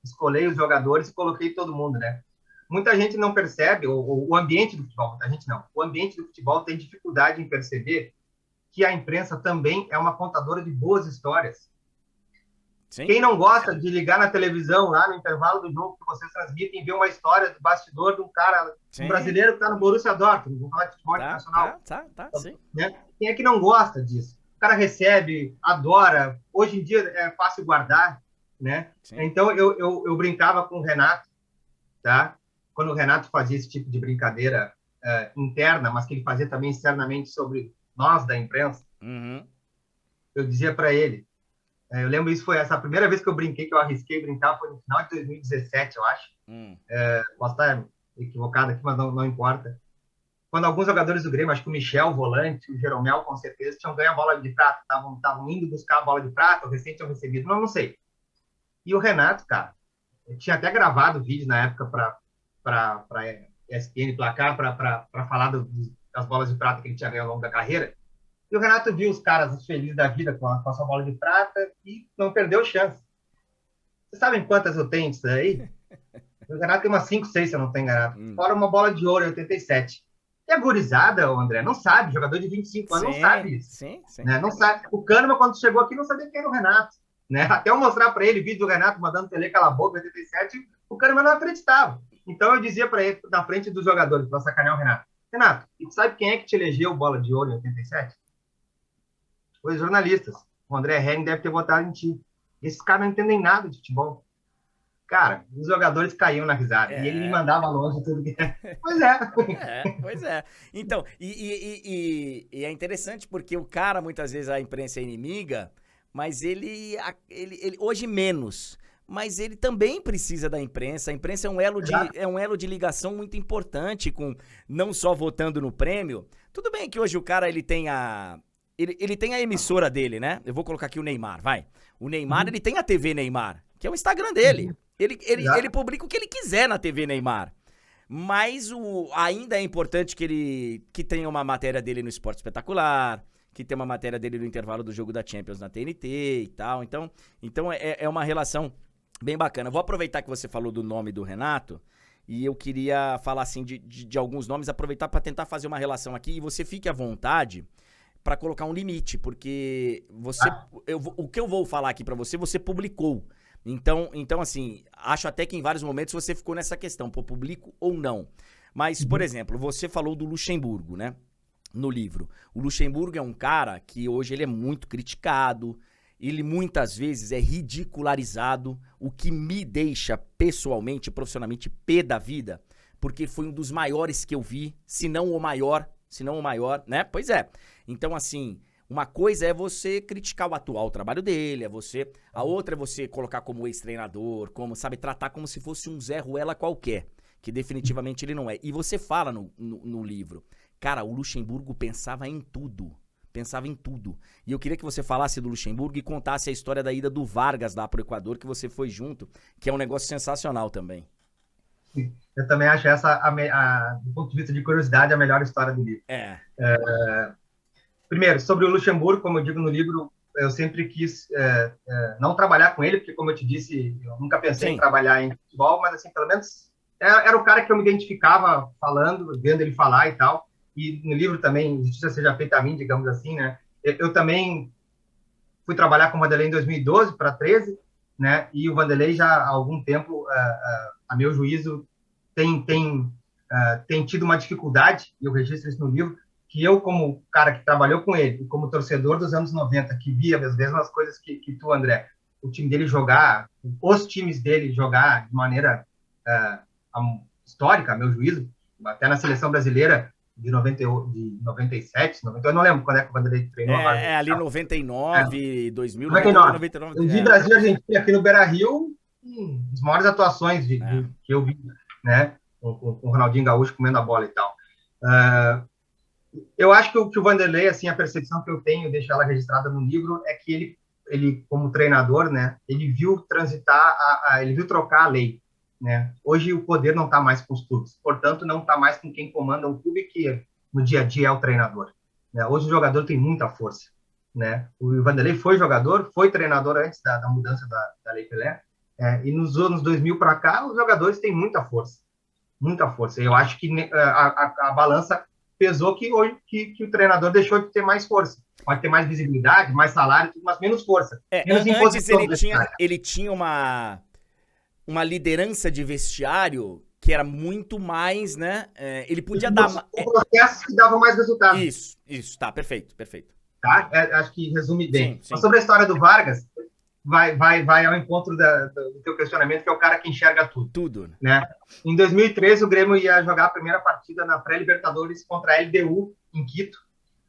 escolhi os jogadores e coloquei todo mundo, né? Muita gente não percebe, o ambiente do futebol, muita gente não, o ambiente do futebol tem dificuldade em perceber que a imprensa também é uma contadora de boas histórias. Sim. Quem não gosta de ligar na televisão, lá no intervalo do jogo que vocês transmitem, e ver uma história do bastidor de um cara, um brasileiro que está no Borussia Dortmund, vamos falar de futebol internacional. Sim. Né? Quem é que não gosta disso? O cara recebe, adora, hoje em dia é fácil guardar, né? Sim. Então eu brincava com o Renato, tá? Quando o Renato fazia esse tipo de brincadeira interna, mas que ele fazia também externamente sobre nós da imprensa, eu dizia para ele, eu lembro isso foi essa primeira vez que eu brinquei, que eu arrisquei brincar, foi no final de 2017, eu acho. Posso estar equivocado aqui, mas não importa. Quando alguns jogadores do Grêmio, acho que o Michel, o volante, o Jeromel, com certeza, tinham ganho a bola de prata, estavam indo buscar a bola de prata, ou recém tinham recebido, não sei. E o Renato, cara, eu tinha até gravado vídeo na época para ESPN Placar, para falar das bolas de prata que ele tinha ganho ao longo da carreira. E o Renato viu os caras felizes da vida com a sua bola de prata e não perdeu chance. Vocês sabem quantas eu tenho disso aí? O Renato tem umas 5, 6, se eu não tenho enganado. Fora uma bola de ouro em 87. E a gurizada, André, não sabe. Jogador de 25 anos não sabe isso. Sim. Né? Não sabe. O Kahneman, quando chegou aqui, não sabia quem era o Renato. Né? Até eu mostrar para ele vídeo do Renato mandando Tele cala a boca em 87, o Kahneman não acreditava. Então eu dizia para ele, na frente dos jogadores, para sacanear o Renato: Renato, e tu sabe quem é que te elegeu bola de ouro em 87? Os jornalistas. O André Henning deve ter votado em ti. Esses caras não entendem nada de futebol. Cara, os jogadores caíam na risada. E ele me mandava longe tudo que... Pois é. Pois é. Então, e é interessante porque o cara, muitas vezes, a imprensa é inimiga, mas ele hoje menos. Mas ele também precisa da imprensa. A imprensa é um elo de ligação muito importante, com não só votando no prêmio. Tudo bem que hoje o cara ele tem a emissora dele, né? Eu vou colocar aqui o Neymar, vai. O Neymar, ele tem a TV Neymar, que é o Instagram dele. Ele publica o que ele quiser na TV Neymar. Mas ainda é importante que tenha uma matéria dele no Esporte Espetacular, que tenha uma matéria dele no intervalo do jogo da Champions na TNT e tal. Então é uma relação bem bacana. Vou aproveitar que você falou do nome do Renato e eu queria falar assim de alguns nomes, aproveitar para tentar fazer uma relação aqui e você fique à vontade para colocar um limite, porque o que eu vou falar aqui para você publicou. Então, assim, acho até que em vários momentos você ficou nessa questão, publico ou não. Mas, por exemplo, você falou do Luxemburgo, né? No livro. O Luxemburgo é um cara que hoje ele é muito criticado, ele muitas vezes é ridicularizado, o que me deixa pessoalmente, profissionalmente, pé da vida, porque foi um dos maiores que eu vi, se não o maior, né? Pois é. Então, assim, uma coisa é você criticar o atual trabalho dele, a outra é você colocar como ex-treinador, como, sabe, tratar como se fosse um Zé Ruela qualquer, que definitivamente ele não é. E você fala no livro, cara, o Luxemburgo pensava em tudo. E eu queria que você falasse do Luxemburgo e contasse a história da ida do Vargas lá pro Equador, que você foi junto, que é um negócio sensacional também. Eu também acho essa, do ponto de vista de curiosidade, a melhor história do livro. Primeiro, sobre o Luxemburgo, como eu digo no livro, eu sempre quis não trabalhar com ele, porque, como eu te disse, eu nunca pensei Sim. em trabalhar em futebol, mas, assim, pelo menos era o cara que eu me identificava falando, vendo ele falar e tal. E no livro também, Justiça Seja Feita a Mim, digamos assim, né? Eu também fui trabalhar com o Vanderlei em 2012 para 13, né? E o Vanderlei já há algum tempo, a meu juízo, tem tido uma dificuldade, e eu registro isso no livro, que eu, como cara que trabalhou com ele, e como torcedor dos anos 90, que via as mesmas coisas que tu, André, o time dele jogar, os times dele jogar de maneira histórica, a meu juízo, até na seleção brasileira de 97, 90, eu não lembro quando é que o Vanderlei treinou. Ali 99, 2000, 99. 99. Eu vi Brasil e Argentina aqui no Beira-Rio, as maiores atuações que eu vi, né? Com o Ronaldinho Gaúcho comendo a bola e tal. Eu acho que o Vanderlei, assim, a percepção que eu tenho, deixo ela registrada no livro, é que ele como treinador, né, ele viu transitar, ele viu trocar a lei, né? Hoje o poder não está mais com os clubes, portanto, não está mais com quem comanda o clube, que no dia a dia é o treinador, né? Hoje o jogador tem muita força, né? O Vanderlei foi jogador, foi treinador antes da mudança da Lei Pelé, e nos anos 2000 para cá, os jogadores têm muita força. Muita força. Eu acho que a balança pesou que hoje que o treinador deixou de ter mais força. Pode ter mais visibilidade, mais salário, mas menos força. Menos Antes ele tinha uma liderança de vestiário que era muito mais, né? Ele podia dar... processos que davam mais resultado. Isso, tá, perfeito. Tá? Acho que resume bem. Sim. Mas sobre a história do Vargas, vai ao encontro do teu questionamento, que é o cara que enxerga tudo. Tudo. Né? Em 2013, o Grêmio ia jogar a primeira partida na pré-Libertadores contra a LDU, em Quito,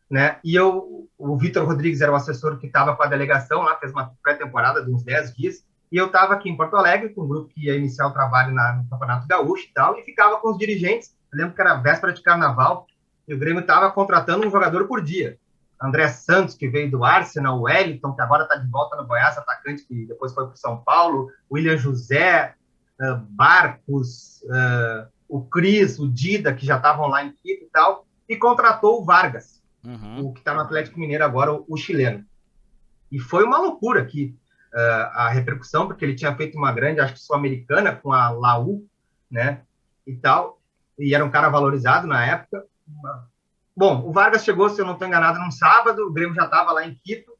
né? E o Vitor Rodrigues era o assessor que estava com a delegação lá, fez uma pré-temporada de uns 10 dias, e eu estava aqui em Porto Alegre, com um grupo que ia iniciar o trabalho no Campeonato Gaúcho e tal, e ficava com os dirigentes. Eu lembro que era véspera de Carnaval, e o Grêmio estava contratando um jogador por dia. André Santos, que veio do Arsenal, o Wellington, que agora está de volta no Goiás, atacante que depois foi para o São Paulo, William José, Barcos, o Cris, o Dida, que já estavam lá em Quito e tal, e contratou o Vargas, o que está no Atlético Mineiro agora, o chileno. E foi uma loucura aqui a repercussão, porque ele tinha feito uma grande, acho que sul-americana, com a Laú, né, e tal, e era um cara valorizado na época. Bom, o Vargas chegou, se eu não estou enganado, num sábado, o Grêmio já estava lá em Quito,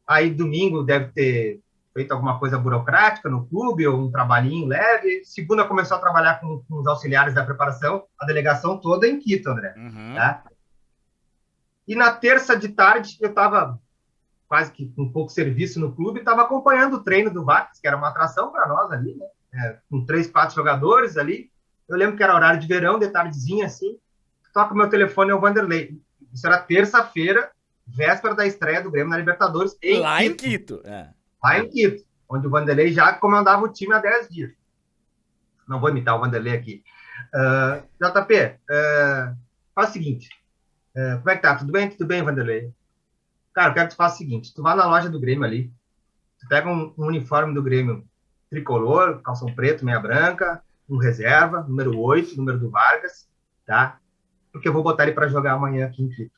aí domingo deve ter feito alguma coisa burocrática no clube, ou um trabalhinho leve, segunda começou a trabalhar com os auxiliares da preparação, a delegação toda em Quito, André. Tá? E na terça de tarde, eu estava quase que com pouco serviço no clube, estava acompanhando o treino do Vargas, que era uma atração para nós ali, né? Com 3, 4 jogadores ali, eu lembro que era horário de verão, de tardezinha assim, toca o meu telefone, é o Vanderlei. Isso era terça-feira, véspera da estreia do Grêmio na Libertadores. Lá em Quito. Lá em Quito, onde o Vanderlei já comandava o time há 10 dias. Não vou imitar o Vanderlei aqui. JP, faz o seguinte. Como é que tá? Tudo bem? Tudo bem, Vanderlei? Cara, eu quero que tu faça o seguinte. Tu vai na loja do Grêmio ali, tu pega um uniforme do Grêmio tricolor, calção preto, meia branca, um reserva, número 8, número do Vargas, tá? Porque eu vou botar ele para jogar amanhã aqui em Quito.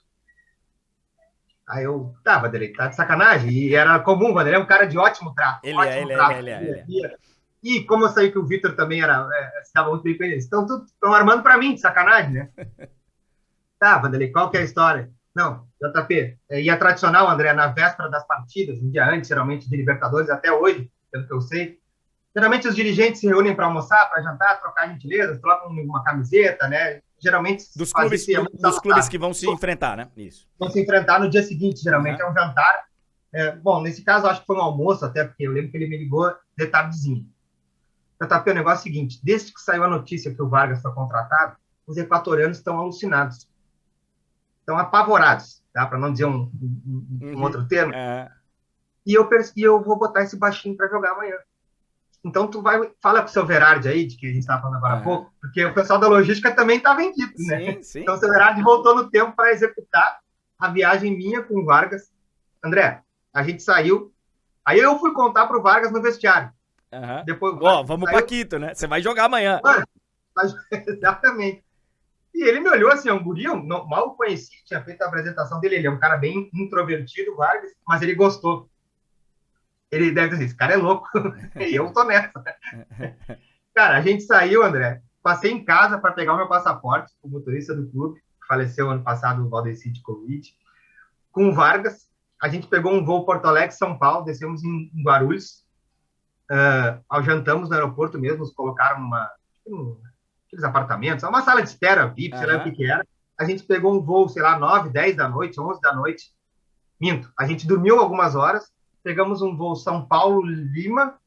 Aí eu, Vanderlei, tá de sacanagem? E era comum, Vanderlei é um cara de ótimo trato. Ele é. E como eu sei que o Vitor também estava muito bem com eles, estão armando para mim, de sacanagem, né? Tá, Vanderlei, qual que é a história? Não, JP, e a tradicional, André, na véspera das partidas, um dia antes, geralmente, de Libertadores, até hoje, pelo que eu sei, geralmente os dirigentes se reúnem para almoçar, para jantar, trocar gentilezas, trocam uma camiseta, né? Geralmente dos clubes que vão se enfrentar, né? Isso. Vão se enfrentar no dia seguinte, geralmente é um jantar. Bom, nesse caso, acho que foi um almoço, até porque eu lembro que ele me ligou de tardezinho. JP, o negócio é o seguinte, desde que saiu a notícia que o Vargas foi contratado, os equatorianos estão alucinados. Estão apavorados, tá? Para não dizer um outro termo. E eu vou botar esse baixinho para jogar amanhã. Então, fala com o seu Verardi aí, de que a gente estava falando agora há pouco, porque o pessoal da logística também está vendido, né? Sim. Então, o seu Verardi voltou no tempo para executar a viagem minha com o Vargas. André, a gente saiu, aí eu fui contar para o Vargas no vestiário. Depois, vamos para Quito, né? Você vai jogar amanhã. Exatamente. E ele me olhou assim, um guri, eu mal o conheci, tinha feito a apresentação dele, ele é um cara bem introvertido, Vargas, mas ele gostou. Ele deve dizer, esse cara é louco, e eu tô nessa. Cara, a gente saiu, André, passei em casa para pegar o meu passaporte, o motorista do clube, que faleceu ano passado, o Valdeci de Covid, com o Vargas. A gente pegou um voo Porto Alegre, São Paulo, descemos em Guarulhos, jantamos no aeroporto mesmo, nos colocaram aqueles apartamentos, uma sala de espera, VIP, sei lá o que era. A gente pegou um voo, sei lá, 9, 10 da noite, 11 da noite. Minto, a gente dormiu algumas horas, pegamos um voo São Paulo-Lima.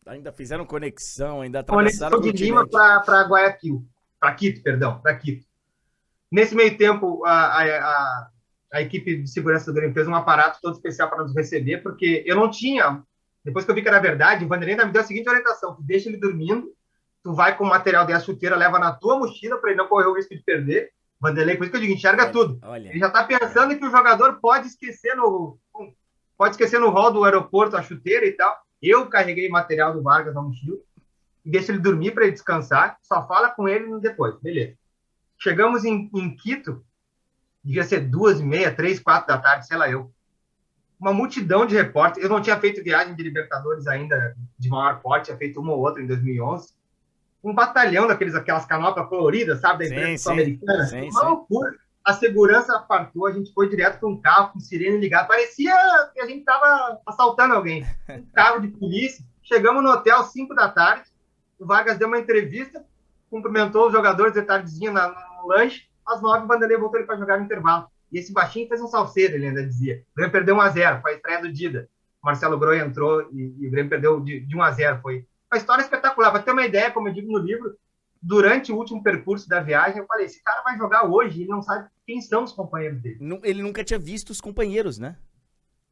Ainda fizeram conexão, ainda atravessaram o continente. De Lima para Guayaquil, para Quito. Nesse meio tempo, a equipe de segurança do Grêmio fez um aparato todo especial para nos receber, porque eu não tinha, depois que eu vi que era verdade, o Vanderlei ainda me deu a seguinte orientação: tu deixa ele dormindo, tu vai com o material da chuteira, leva na tua mochila para ele não correr o risco de perder. Vanderlei, por isso que eu digo, enxerga tudo. Ele já está pensando que o jogador pode esquecer no hall do aeroporto a chuteira e tal. Eu carreguei material do Vargas na mochila e deixo ele dormir para ele descansar, só fala com ele depois, beleza. Chegamos em Quito, devia ser 2h30, 3, 4 da tarde, sei lá eu. Uma multidão de repórteres. Eu não tinha feito viagem de Libertadores ainda de maior porte, tinha feito uma ou outra em 2011. Um batalhão aquelas canopas coloridas, sabe, da imprensa sul-americana. Uma loucura. A segurança partou, a gente foi direto para um carro com sirene ligada. Parecia que a gente estava assaltando alguém. Um carro de polícia. Chegamos no hotel 5 da tarde. O Vargas deu uma entrevista, cumprimentou os jogadores de tardezinha no lanche. Às 9, o Vanderlei voltou ele para jogar no intervalo. E esse baixinho fez um salseiro, ele ainda dizia. O Grêmio perdeu 1-0, foi a estreia do Dida. O Marcelo Groi entrou e o Grêmio perdeu de 1-0. Foi uma história espetacular. Para ter uma ideia, como eu digo no livro, durante o último percurso da viagem, eu falei, esse cara vai jogar hoje, ele não sabe quem são os companheiros dele. Ele nunca tinha visto os companheiros, né?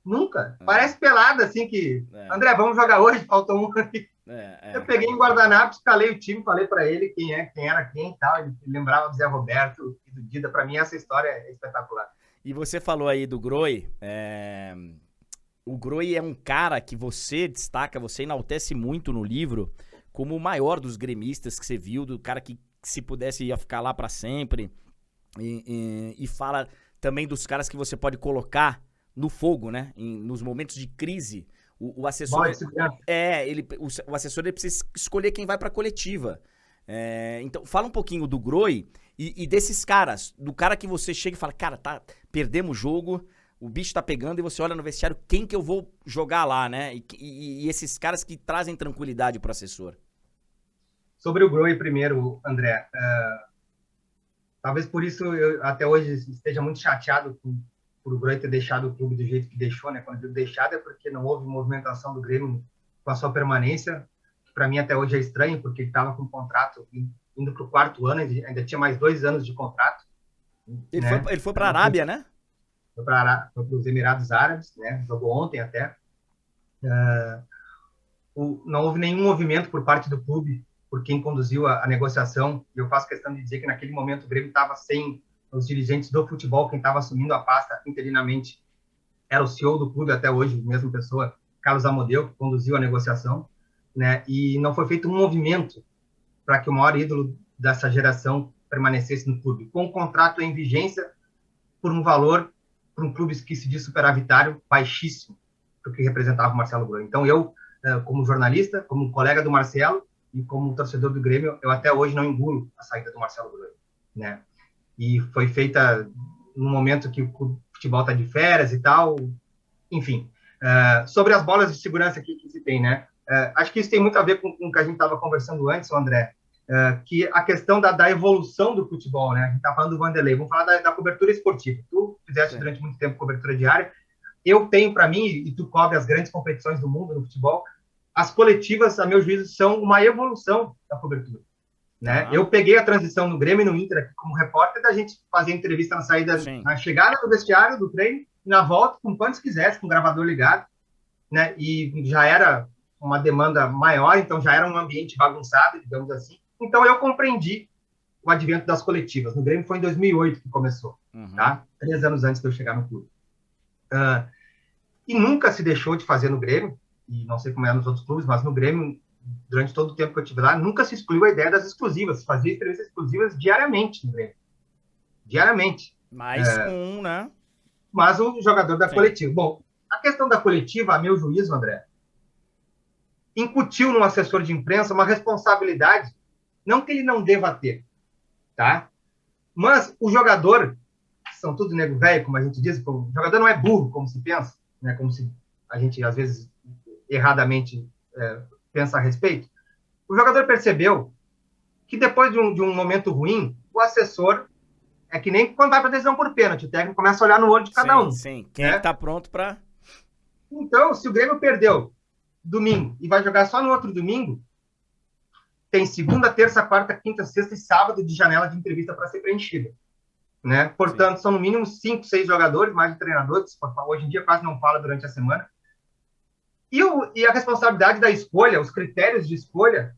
Nunca. Parece pelada, assim, que... André, vamos jogar hoje, faltou um aqui. Eu peguei em guardanapo, escalei o time, falei para ele quem era quem e tal. Ele lembrava do Zé Roberto e do Dida. Para mim, essa história é espetacular. E você falou aí do Groi. O Groi é um cara que você destaca, você enaltece muito no livro como o maior dos gremistas que você viu, do cara que se pudesse ia ficar lá para sempre. E fala também dos caras que você pode colocar no fogo, né? Nos momentos de crise. O assessor, o assessor ele precisa escolher quem vai para a coletiva. Então, fala um pouquinho do Groi e desses caras. Do cara que você chega e fala, cara, perdemos o jogo, o bicho tá pegando e você olha no vestiário, quem que eu vou jogar lá, né? E esses caras que trazem tranquilidade pro assessor. Sobre o Groi primeiro, André. Talvez por isso eu até hoje esteja muito chateado por o Groi ter deixado o clube do jeito que deixou, né? Quando eu digo deixado é porque não houve movimentação do Grêmio com a sua permanência, que para mim até hoje é estranho, porque ele estava com um contrato indo para o 4º ano, ainda tinha mais 2 anos de contrato. Ele foi para a Arábia, né? Foi para os Emirados Árabes, né? Jogou ontem até. Não houve nenhum movimento por parte do clube por quem conduziu a negociação, e eu faço questão de dizer que naquele momento o Grêmio estava sem os dirigentes do futebol, quem estava assumindo a pasta interinamente era o CEO do clube até hoje, a mesma pessoa, Carlos Amodeu, que conduziu a negociação, né? E não foi feito um movimento para que o maior ídolo dessa geração permanecesse no clube, com um contrato em vigência por um valor, para um clube que se diz superavitário, baixíssimo, do que representava o Marcelo Groi. Então eu, como jornalista, como colega do Marcelo e como torcedor do Grêmio, eu até hoje não engulo a saída do Marcelo Groi, né? E foi feita no momento que o futebol está de férias e tal, enfim. Sobre as bolas de segurança que se tem, né? Acho que isso tem muito a ver com o que a gente estava conversando antes, André, que a questão da evolução do futebol, né? A gente está falando do Vanderlei, vamos falar da cobertura esportiva. Tu fizeste durante muito tempo cobertura diária, eu tenho para mim, e tu cobre as grandes competições do mundo no futebol, as coletivas, a meu juízo, são uma evolução da cobertura. Né? Eu peguei a transição no Grêmio e no Inter aqui como repórter, da gente fazer entrevista na saída, na chegada do vestiário, do treino, e na volta, com quantos quisesse, com o gravador ligado, né? E já era uma demanda maior, então já era um ambiente bagunçado, digamos assim. Então eu compreendi o advento das coletivas. No Grêmio foi em 2008 que começou, tá? 3 anos antes de eu chegar no clube. E nunca se deixou de fazer no Grêmio, e não sei como é nos outros clubes, mas no Grêmio durante todo o tempo que eu estive lá, nunca se excluiu a ideia das exclusivas. Se fazia entrevistas exclusivas diariamente no Grêmio. Diariamente. Mais um, né? Mas o jogador da Sim. coletiva. Bom, a questão da coletiva, a meu juízo, André, incutiu no assessor de imprensa uma responsabilidade, não que ele não deva ter, tá? Mas o jogador, são tudo nego velho, como a gente diz, o jogador não é burro, como se pensa, né? Como se a gente, às vezes, erradamente pensa a respeito. O jogador percebeu que depois de um momento ruim, o assessor é que nem quando vai para decisão por pênalti, o técnico começa a olhar no olho de cada um. Sim, quem é que tá pronto para... Então, se o Grêmio perdeu domingo e vai jogar só no outro domingo, tem segunda, terça, quarta, quinta, sexta e sábado de janela de entrevista para ser preenchida. Né? Portanto, são no mínimo 5, 6 jogadores, mais de treinadores, hoje em dia quase não fala durante a semana. E a responsabilidade da escolha, os critérios de escolha,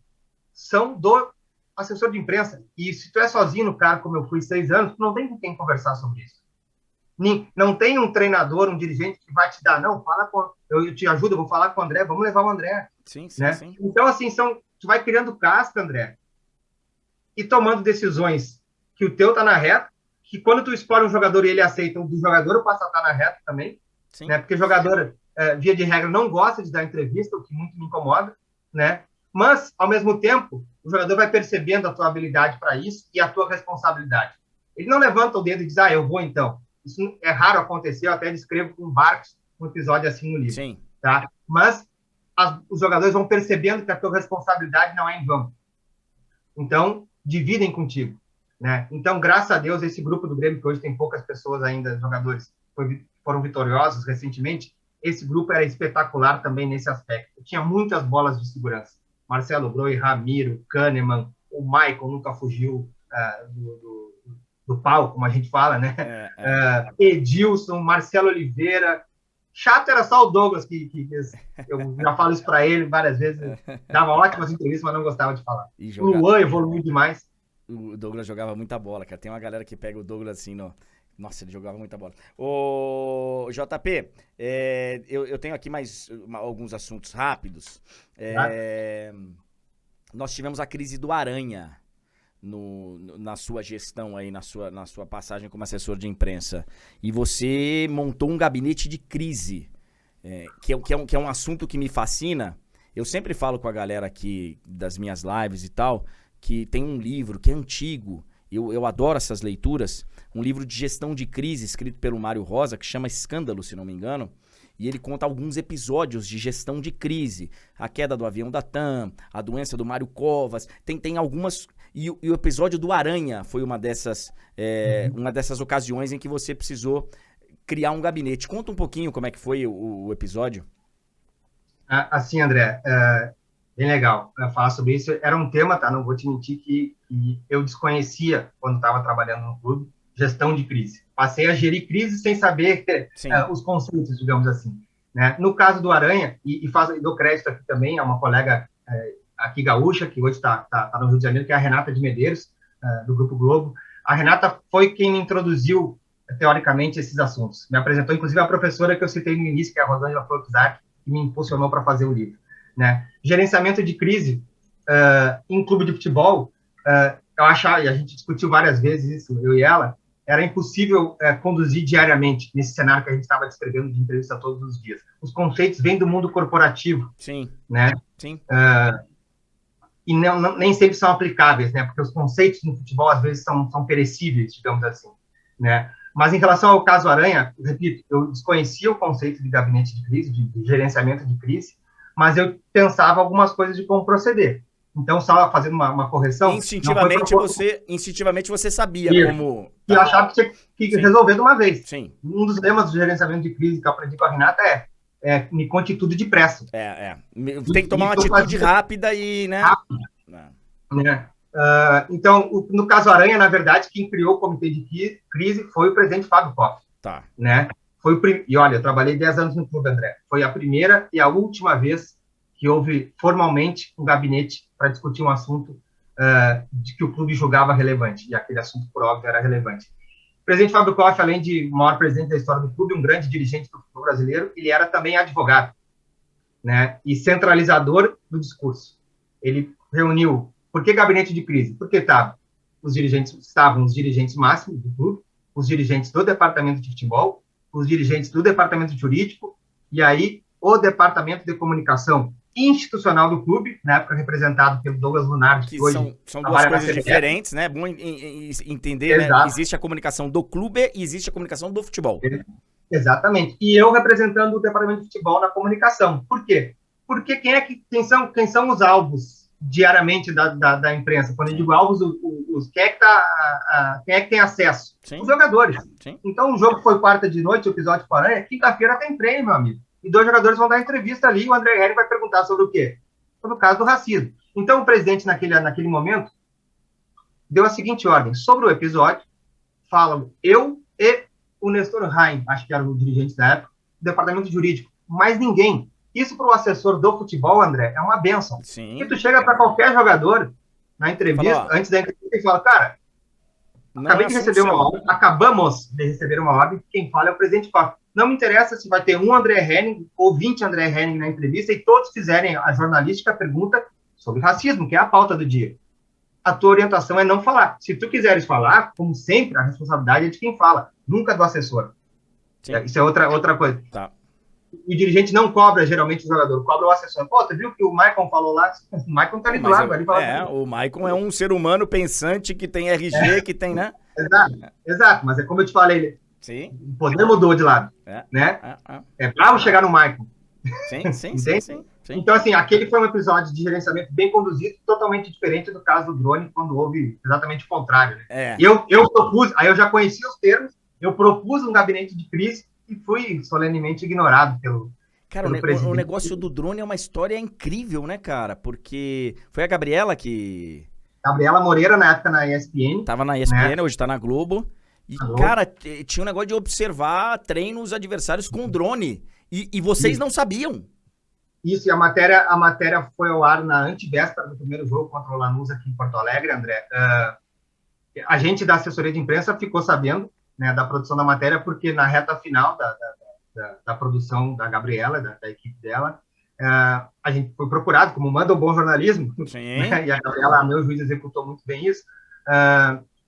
são do assessor de imprensa. E se tu é sozinho no cargo, como eu fui 6 anos, tu não tem com quem conversar sobre isso. Não tem um treinador, um dirigente que vai te dar, não, fala com... Eu te ajudo, eu vou falar com o André, vamos levar o André. Sim. Então, assim, tu vai criando casca, André, e tomando decisões que o teu tá na reta, que quando tu escolhe um jogador e ele aceita, o do jogador passa a estar na reta também, né? Porque o jogador, via de regra, não gosta de dar entrevista, o que muito me incomoda, né? Mas, ao mesmo tempo, o jogador vai percebendo a tua habilidade para isso e a tua responsabilidade. Ele não levanta o dedo e diz, eu vou então. Isso é raro acontecer, eu até descrevo com Barcos um episódio assim no livro. Sim. Tá? Mas os jogadores vão percebendo que a tua responsabilidade não é em vão. Então, dividem contigo. Né? Então, graças a Deus, esse grupo do Grêmio, que hoje tem poucas pessoas ainda, jogadores, foram vitoriosos recentemente, esse grupo era espetacular também nesse aspecto. Tinha muitas bolas de segurança. Marcelo Groi, Ramiro, Kahneman, o Michael nunca fugiu do pau, como a gente fala, né? Edilson, Marcelo Oliveira. Chato era só o Douglas, que eu já falo isso para ele várias vezes. Dava ótimas entrevistas, mas não gostava de falar. O Luan evoluiu demais. O Douglas jogava muita bola, cara. Tem uma galera que pega o Douglas assim, Nossa, ele jogava muita bola. Ô, JP, eu tenho aqui mais alguns assuntos rápidos. Nós tivemos a crise do Aranha na sua gestão aí, na sua passagem como assessor de imprensa. E você montou um gabinete de crise, que é um assunto que me fascina. Eu sempre falo com a galera aqui das minhas lives e tal, que tem um livro que é antigo, eu adoro essas leituras, um livro de gestão de crise escrito pelo Mário Rosa, que chama Escândalo, se não me engano, e ele conta alguns episódios de gestão de crise, a queda do avião da TAM, a doença do Mário Covas, tem algumas, e o episódio do Aranha foi uma dessas ocasiões em que você precisou criar um gabinete. Conta um pouquinho como é que foi o episódio. Assim, André, bem legal falar sobre isso. Era um tema, tá? Não vou te mentir que eu desconhecia quando estava trabalhando no clube, gestão de crise. Passei a gerir crise sem saber os conceitos, digamos assim. Né? No caso do Aranha, e dou crédito aqui também a uma colega aqui gaúcha, que hoje está no Rio de Janeiro, que é a Renata de Medeiros, do Grupo Globo. A Renata foi quem me introduziu, teoricamente, esses assuntos. Me apresentou, inclusive, a professora que eu citei no início, que é a Rosângela Florzac, que me impulsionou para fazer o livro. Né? Gerenciamento de crise em clube de futebol, eu achava, e a gente discutiu várias vezes isso, eu e ela, era impossível conduzir diariamente nesse cenário que a gente estava descrevendo de entrevista todos os dias. Os conceitos vêm do mundo corporativo. Sim. Né? Sim. E nem sempre são aplicáveis, né? Porque os conceitos no futebol, às vezes, são perecíveis, digamos assim. Né? Mas em relação ao caso Aranha, repito, eu desconhecia o conceito de gabinete de crise, de gerenciamento de crise, mas eu pensava algumas coisas de como proceder. Então, só fazendo uma correção... Instintivamente você sabia como... E eu achava que tinha que resolver de uma vez. Sim. Um dos lemas do gerenciamento de crise que eu aprendi com a Renata me conte tudo depressa. Tem que tomar uma atitude rápida e... né? Né? Então, no caso Aranha, na verdade, quem criou o comitê de crise foi o presidente Fábio Koff. Tá. Né? E olha, eu trabalhei 10 anos no clube, André. Foi a primeira e a última vez que houve formalmente um gabinete para discutir um assunto de que o clube julgava relevante, e aquele assunto, por óbvio, era relevante. O presidente Fábio Koff, além de o maior presidente da história do clube, um grande dirigente do futebol brasileiro, ele era também advogado, né? E centralizador do discurso. ele reuniu... Por que gabinete de crise? Porque estavam os dirigentes máximos do clube, os dirigentes do departamento de futebol, os dirigentes do departamento jurídico, e aí o departamento de comunicação institucional do clube, na época representado pelo Douglas Lunardi, que hoje são duas coisas diferentes, né? Bom entender, né? Existe a comunicação do clube e existe a comunicação do futebol. Exatamente. E eu representando o departamento de futebol na comunicação. Por quê? Porque quem são os alvos diariamente da imprensa? Quando eu digo alvos, quem é que tem acesso? Sim. Os jogadores. Sim. Então, o jogo foi quarta de noite, o episódio com a Aranha, quinta-feira tem treino, meu amigo. E 2 jogadores vão dar entrevista ali, e o André Henning vai perguntar sobre o quê? Sobre o caso do racismo. Então, o presidente, naquele momento, deu a seguinte ordem. Sobre o episódio, falam eu e o Nestor Raim, acho que era o dirigente da época, do departamento jurídico, mais ninguém. Isso para o assessor do futebol, André, é uma bênção. Sim. Porque tu chega para qualquer jogador na entrevista, antes da entrevista, e fala, cara, acabamos de receber uma ordem, quem fala é o presidente Costa. Não me interessa se vai ter um André Henning ou 20 André Henning na entrevista e todos fizerem a jornalística pergunta sobre racismo, que é a pauta do dia. A tua orientação é não falar. Se tu quiseres falar, como sempre, a responsabilidade é de quem fala, nunca do assessor. Sim. Isso é outra coisa. Tá. O dirigente não cobra, geralmente, o jogador, cobra o assessor. Pô, tu viu o que o Maicon falou lá? O Maicon tá ali do lado. O Maicon é um ser humano pensante que tem RG, que tem, né? Exato, mas é como eu te falei, sim. O poder mudou de lado, né? É bravo chegar no Maicon. Sim. Então, assim, aquele foi um episódio de gerenciamento bem conduzido, totalmente diferente do caso do drone, quando houve exatamente o contrário. Né? Eu propus, aí eu já conhecia os termos, eu propus um gabinete de crise e fui solenemente ignorado pelo presidente. O negócio do drone é uma história incrível, né, cara? Porque foi a Gabriela que... Gabriela Moreira, na época, na ESPN. Tava na ESPN, né? Hoje tá na Globo. E, cara, tinha um negócio de observar treinos adversários com drone. E vocês não sabiam. Isso, e a matéria foi ao ar na antevéspera do primeiro jogo contra o Lanús aqui em Porto Alegre, André. A gente da assessoria de imprensa ficou sabendo, né, da produção da matéria, porque na reta final da produção da Gabriela, da equipe dela, a gente foi procurado, como manda o bom jornalismo, né, e a Gabriela, meu juiz, executou muito bem isso,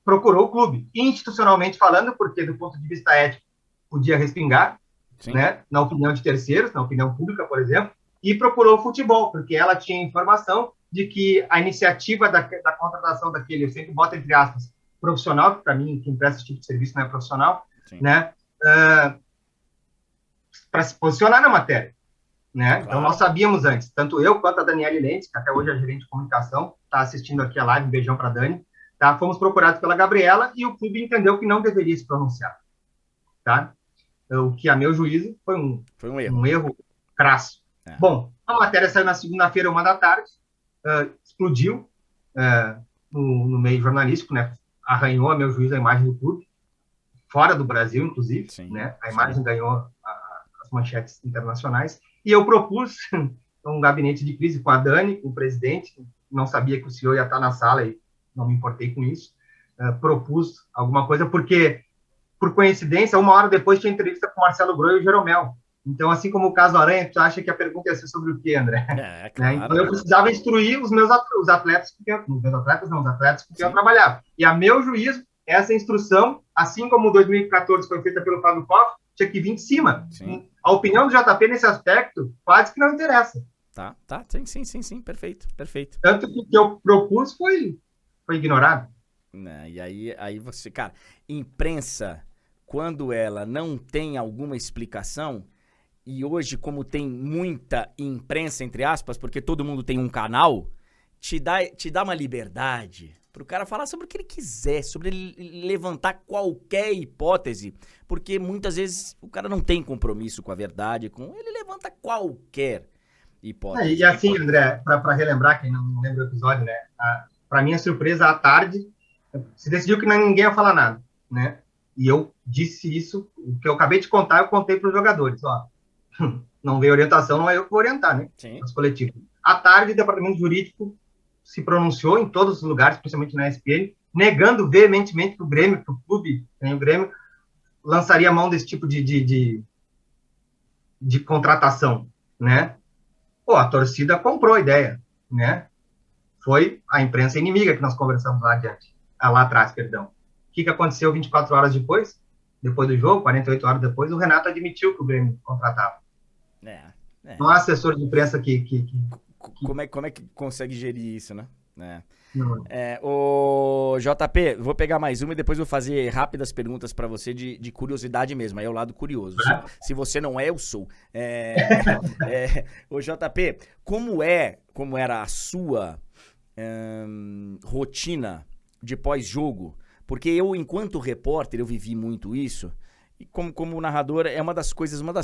procurou o clube, institucionalmente falando, porque do ponto de vista ético podia respingar, né, na opinião de terceiros, na opinião pública, por exemplo, e procurou o futebol, porque ela tinha informação de que a iniciativa da contratação daquele, eu sempre boto entre aspas, profissional, que para mim, quem presta esse tipo de serviço não é profissional, né, para se posicionar na matéria. Né? Claro. Então, nós sabíamos antes, tanto eu quanto a Daniele Lentz, que até hoje é gerente de comunicação, está assistindo aqui a live, um beijão para a Dani, tá? Fomos procurados pela Gabriela e o clube entendeu que não deveria se pronunciar. Tá? O que, a meu juízo, foi um erro crasso. Bom, a matéria saiu na segunda-feira, 13h, explodiu no meio jornalístico, né? Arranhou, a meu juízo, a imagem do clube, fora do Brasil, inclusive. Né? A imagem ganhou as manchetes internacionais. E eu propus um gabinete de crise com a Dani, com o presidente, não sabia que o senhor ia estar na sala e não me importei com isso. Propus alguma coisa, porque, por coincidência, 1 hora depois tinha entrevista com o Marcelo Groi e o Jeromel. Então, assim como o caso Aranha, tu acha que a pergunta ia ser sobre o quê, André? Claro. Então, eu precisava instruir os atletas com quem eu trabalhava. E, a meu juízo, essa instrução, assim como 2014 foi feita pelo Fábio Koff, tinha que vir de cima. Sim. A opinião do JP nesse aspecto quase que não interessa. Tá. Sim. Perfeito. Tanto que o que eu propus foi ignorado. E aí você... Cara, imprensa, quando ela não tem alguma explicação, e hoje, como tem muita imprensa, entre aspas, porque todo mundo tem um canal, te dá uma liberdade para o cara falar sobre o que ele quiser, sobre ele levantar qualquer hipótese, porque muitas vezes o cara não tem compromisso com a verdade, ele levanta qualquer hipótese. E assim, André, para relembrar, quem não lembra do episódio, né, para minha surpresa, à tarde, se decidiu que ninguém ia falar nada, né, e eu disse isso, o que eu acabei de contar, eu contei para os jogadores, ó, não veio orientação, não é eu que vou orientar, né, os coletivos. À tarde, o departamento jurídico se pronunciou em todos os lugares, principalmente na ESPN, negando veementemente que o Grêmio, que o clube, o Grêmio, lançaria mão desse tipo de contratação, né? Pô, a torcida comprou a ideia, né? foi a imprensa inimiga que nós conversamos lá atrás, perdão. O que aconteceu 24 horas depois do jogo, 48 horas depois, o Renato admitiu que o Grêmio contratava. Não há assessor de imprensa Como é que consegue gerir isso, né? O JP, vou pegar mais uma e depois vou fazer rápidas perguntas pra você de curiosidade mesmo. Aí é o lado curioso. Se você não é, eu sou. O JP, como era a sua rotina de pós-jogo? Porque eu, enquanto repórter, eu vivi muito isso. E como narrador, é uma das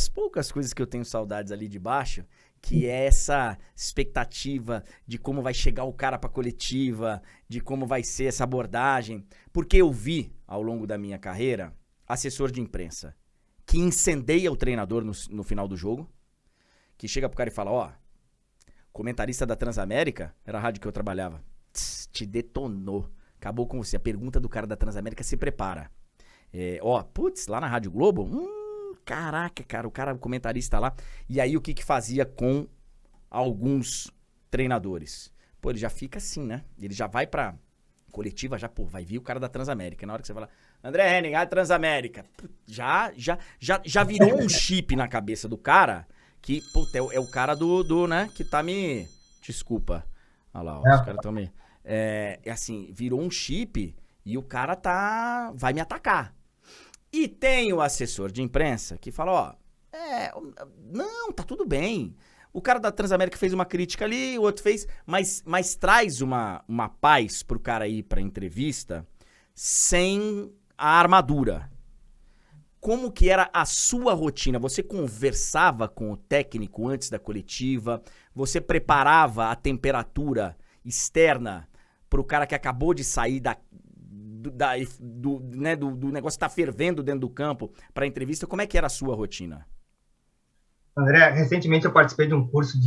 poucas coisas que eu tenho saudades ali de baixo, que é essa expectativa de como vai chegar o cara pra coletiva, de como vai ser essa abordagem. Porque eu vi, ao longo da minha carreira, assessor de imprensa que incendeia o treinador no final do jogo, que chega pro cara e fala, comentarista da Transamérica, era a rádio que eu trabalhava, te detonou, acabou com você. A pergunta do cara da Transamérica, se prepara. Lá na Rádio Globo, caraca, cara, o comentarista lá. E aí o que fazia com alguns treinadores? Ele já fica assim, né? Ele já vai pra coletiva, vai vir o cara da Transamérica. Na hora que você fala, André Henning, a Transamérica. Já virou um chip na cabeça do cara que, é o cara né, que tá me... Desculpa. Olha lá, os caras tão me... assim, virou um chip e o cara vai me atacar. E tem o assessor de imprensa que fala, não, tá tudo bem. O cara da Transamérica fez uma crítica ali, o outro fez, mas traz uma paz pro cara ir pra entrevista sem a armadura. Como que era a sua rotina? Você conversava com o técnico antes da coletiva? Você preparava a temperatura externa pro cara que acabou de sair do negócio que tá fervendo dentro do campo para entrevista? Como é que era a sua rotina? André, recentemente eu participei de um curso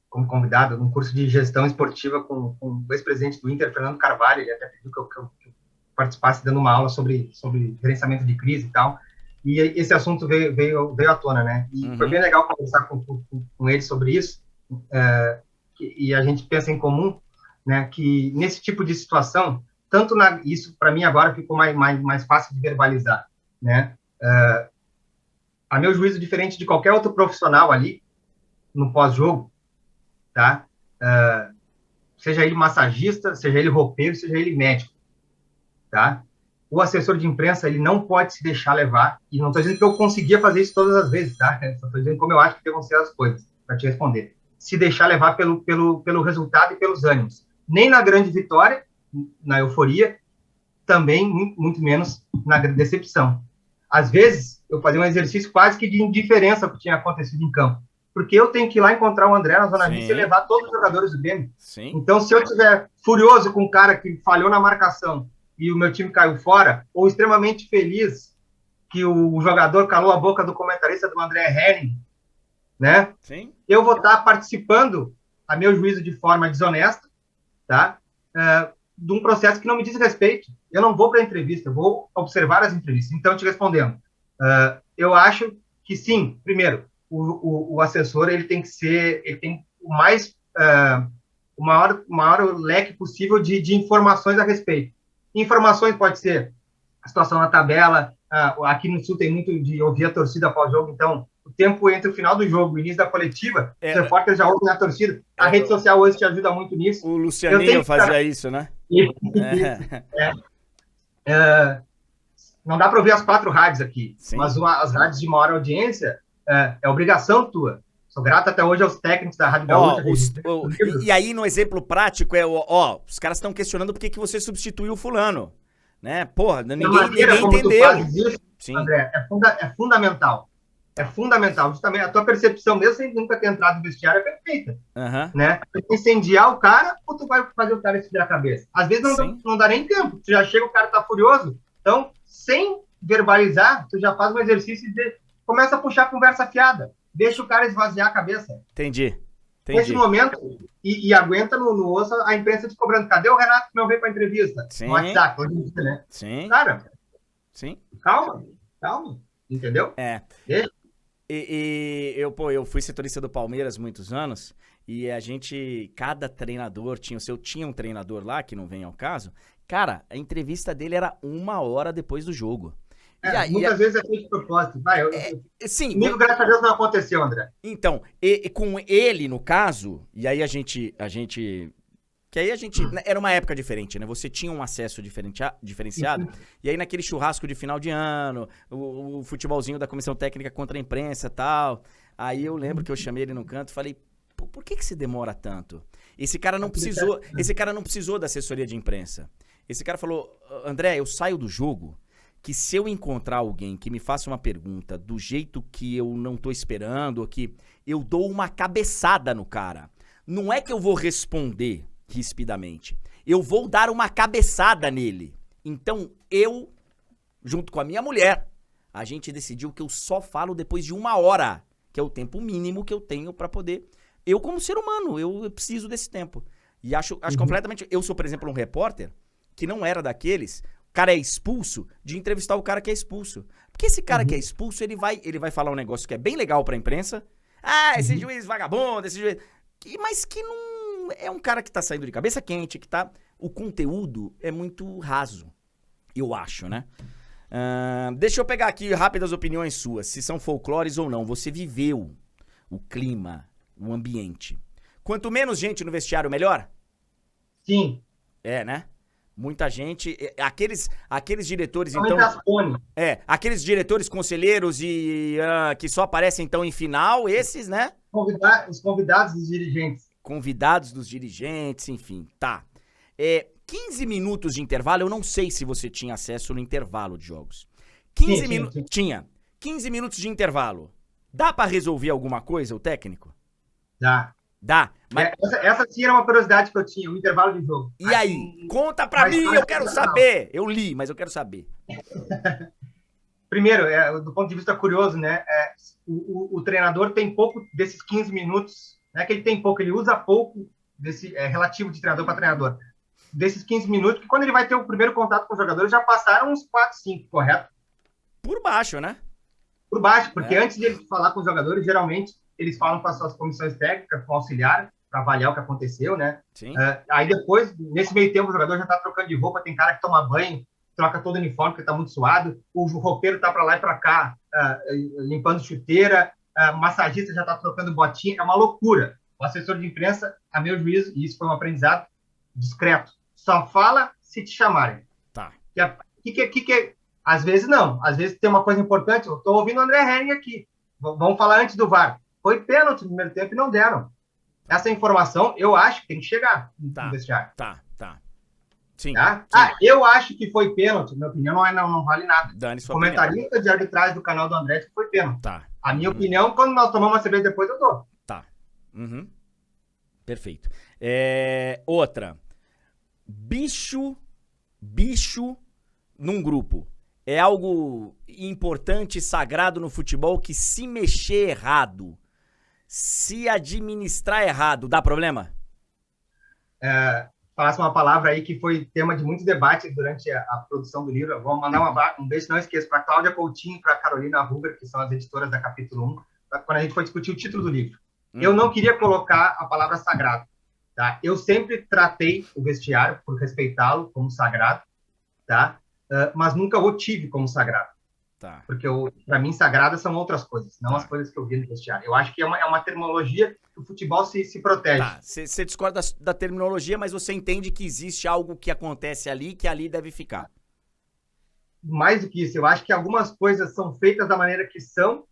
como convidado, um curso de gestão esportiva com o ex-presidente do Inter, Fernando Carvalho. Ele até pediu que eu participasse dando uma aula sobre gerenciamento de crise e tal. E esse assunto veio à tona, né? E foi bem legal conversar com ele sobre isso. E a gente pensa em comum, né? Que nesse tipo de situação, isso para mim agora ficou mais fácil de verbalizar, né? A meu juízo, diferente de qualquer outro profissional ali no pós-jogo, tá? Seja ele massagista, seja ele roupeiro, seja ele médico, tá? O assessor de imprensa, ele não pode se deixar levar, e não estou dizendo que eu conseguia fazer isso todas as vezes, tá? Só estou dizendo como eu acho que devam ser as coisas, para te responder. Se deixar levar pelo resultado e pelos ânimos. Nem na grande vitória, na euforia, também muito menos na decepção. Às vezes, eu fazia um exercício quase que de indiferença ao que tinha acontecido em campo, porque eu tenho que ir lá encontrar o André na zona mista e levar todos os jogadores do Grêmio. Sim. Então, se eu estiver furioso com um cara que falhou na marcação e o meu time caiu fora, ou extremamente feliz que o jogador calou a boca do comentarista do André Henning, né? Sim. Eu vou estar participando, a meu juízo, de forma desonesta, tá? De um processo que não me diz respeito. Eu não vou para a entrevista, eu vou observar as entrevistas. Então, te respondendo, eu acho que sim, primeiro, o assessor ele tem o maior leque possível de informações a respeito. Informações pode ser a situação na tabela, aqui no Sul tem muito de ouvir a torcida após o jogo, então o tempo entre o final do jogo e o início da coletiva, os repórteres já ouvem a torcida. A rede social hoje te ajuda muito nisso. O Lucianinho fazia isso, né? Não dá para ouvir as 4 rádios aqui, sim, mas as rádios de maior audiência é obrigação tua. Sou grato até hoje aos técnicos da Rádio Gaúcha. E aí, no exemplo prático, os caras estão questionando por que você substituiu o fulano. Né? Porra, ninguém entendeu. Isso, sim. André, é fundamental. É fundamental. Justamente a tua percepção, mesmo sem nunca ter entrado no vestiário, é perfeita. Né? Incendiar o cara, ou tu vai fazer o cara esfriar a cabeça? Às vezes não dá nem tempo. Tu já chega, o cara tá furioso. Então, sem verbalizar, tu já faz um exercício de... Começa a puxar a conversa fiada. Deixa o cara esvaziar a cabeça. Entendi. Nesse momento, e aguenta no osso a imprensa te cobrando. Cadê o Renato que não veio pra entrevista? Sim. No WhatsApp, né? Sim. Cara, sim. Calma. Entendeu? Eu fui setorista do Palmeiras muitos anos, E a gente, cada treinador tinha um treinador lá, que não vem ao caso, cara, a entrevista dele era 1 hora depois do jogo. Muitas vezes é feito de propósito. Sim. Comigo, graças a Deus, não aconteceu, André. Então, com ele, no caso, e aí a gente era uma época diferente, né? Você tinha um acesso diferenciado. E aí naquele churrasco de final de ano, o futebolzinho da comissão técnica contra a imprensa e tal. Aí eu lembro que eu chamei ele no canto e falei, por que se demora tanto? Esse cara não precisou da assessoria de imprensa. Esse cara falou, André, eu saio do jogo que se eu encontrar alguém que me faça uma pergunta do jeito que eu não tô esperando, ou que eu dou uma cabeçada no cara. Não é que eu vou responder rispidamente. Eu vou dar uma cabeçada nele. Então, eu, junto com a minha mulher, a gente decidiu que eu só falo depois de 1 hora, que é o tempo mínimo que eu tenho pra poder... Eu, como ser humano, eu preciso desse tempo. E acho completamente... Eu sou, por exemplo, um repórter que não era daqueles... O cara é expulso, de entrevistar o cara que é expulso. Porque esse cara que é expulso, ele vai falar um negócio que é bem legal pra imprensa. Esse juiz vagabundo, esse juiz... Mas que não... É um cara que tá saindo de cabeça quente, que tá... O conteúdo é muito raso, eu acho, né? Deixa eu pegar aqui rápidas opiniões suas, se são folclores ou não. Você viveu o clima, o ambiente. Quanto menos gente no vestiário, melhor? Sim. É, né? Muita gente, aqueles diretores, então... aqueles diretores, conselheiros e que só aparecem, então, em final, esses, né? Os convidados dos dirigentes. Convidados dos dirigentes, enfim, tá. 15 minutos de intervalo, eu não sei se você tinha acesso no intervalo de jogos. 15 minutos... Tinha. 15 minutos de intervalo. Dá pra resolver alguma coisa, o técnico? Dá. Mas... Essa sim era uma curiosidade que eu tinha, o intervalo de jogo. E aí? Conta pra mim, eu quero saber. Eu li, mas eu quero saber. Primeiro, do ponto de vista curioso, né? O treinador tem pouco desses 15 minutos, não é que ele tem pouco, ele usa pouco desse relativo de treinador para treinador. Desses 15 minutos, que quando ele vai ter o primeiro contato com os jogadores, já passaram uns 4, 5, correto? Por baixo, né? Por baixo, porque antes de ele falar com os jogadores, geralmente eles falam com as suas comissões técnicas, com o auxiliar, para avaliar o que aconteceu, né? Sim. Aí depois, nesse meio tempo, o jogador já tá trocando de roupa, tem cara que toma banho, troca todo o uniforme, porque tá muito suado, o roupeiro tá para lá e para cá, limpando chuteira, o massagista já tá trocando botinha, é uma loucura. O assessor de imprensa, a meu juízo, e isso foi um aprendizado discreto, só fala se te chamarem. Tá. Às vezes não, às vezes tem uma coisa importante, eu tô ouvindo o André Henning aqui, vamos falar antes do VAR. Foi pênalti no primeiro tempo e não deram. Essa informação, eu acho que tem que chegar no vestiário. Tá. Sim. Tá? Eu acho que foi pênalti. Minha opinião não vale nada. O comentarista de arbitragem do canal do André que foi pênalti. Tá. A minha opinião, quando nós tomamos uma cerveja depois, eu dou. Tá. Perfeito. Outra. Bicho num grupo. É algo importante e sagrado no futebol que, se mexer errado, se administrar errado, dá problema? Falasse uma palavra aí que foi tema de muito debate durante a produção do livro. Vou mandar um beijo, não esqueça, para Cláudia Coutinho e para Carolina Huber, que são as editoras da Capítulo 1, quando a gente foi discutir o título do livro. Eu não queria colocar a palavra sagrado. Tá? Eu sempre tratei o vestiário por respeitá-lo como sagrado, tá? Mas nunca o tive como sagrado. Tá. Porque, para mim, sagradas são outras coisas, não as coisas que eu vi no vestiário. Eu acho que é uma terminologia que o futebol se protege. Tá, você discorda da terminologia, mas você entende que existe algo que acontece ali, que ali deve ficar. Mais do que isso, eu acho que algumas coisas são feitas da maneira que são,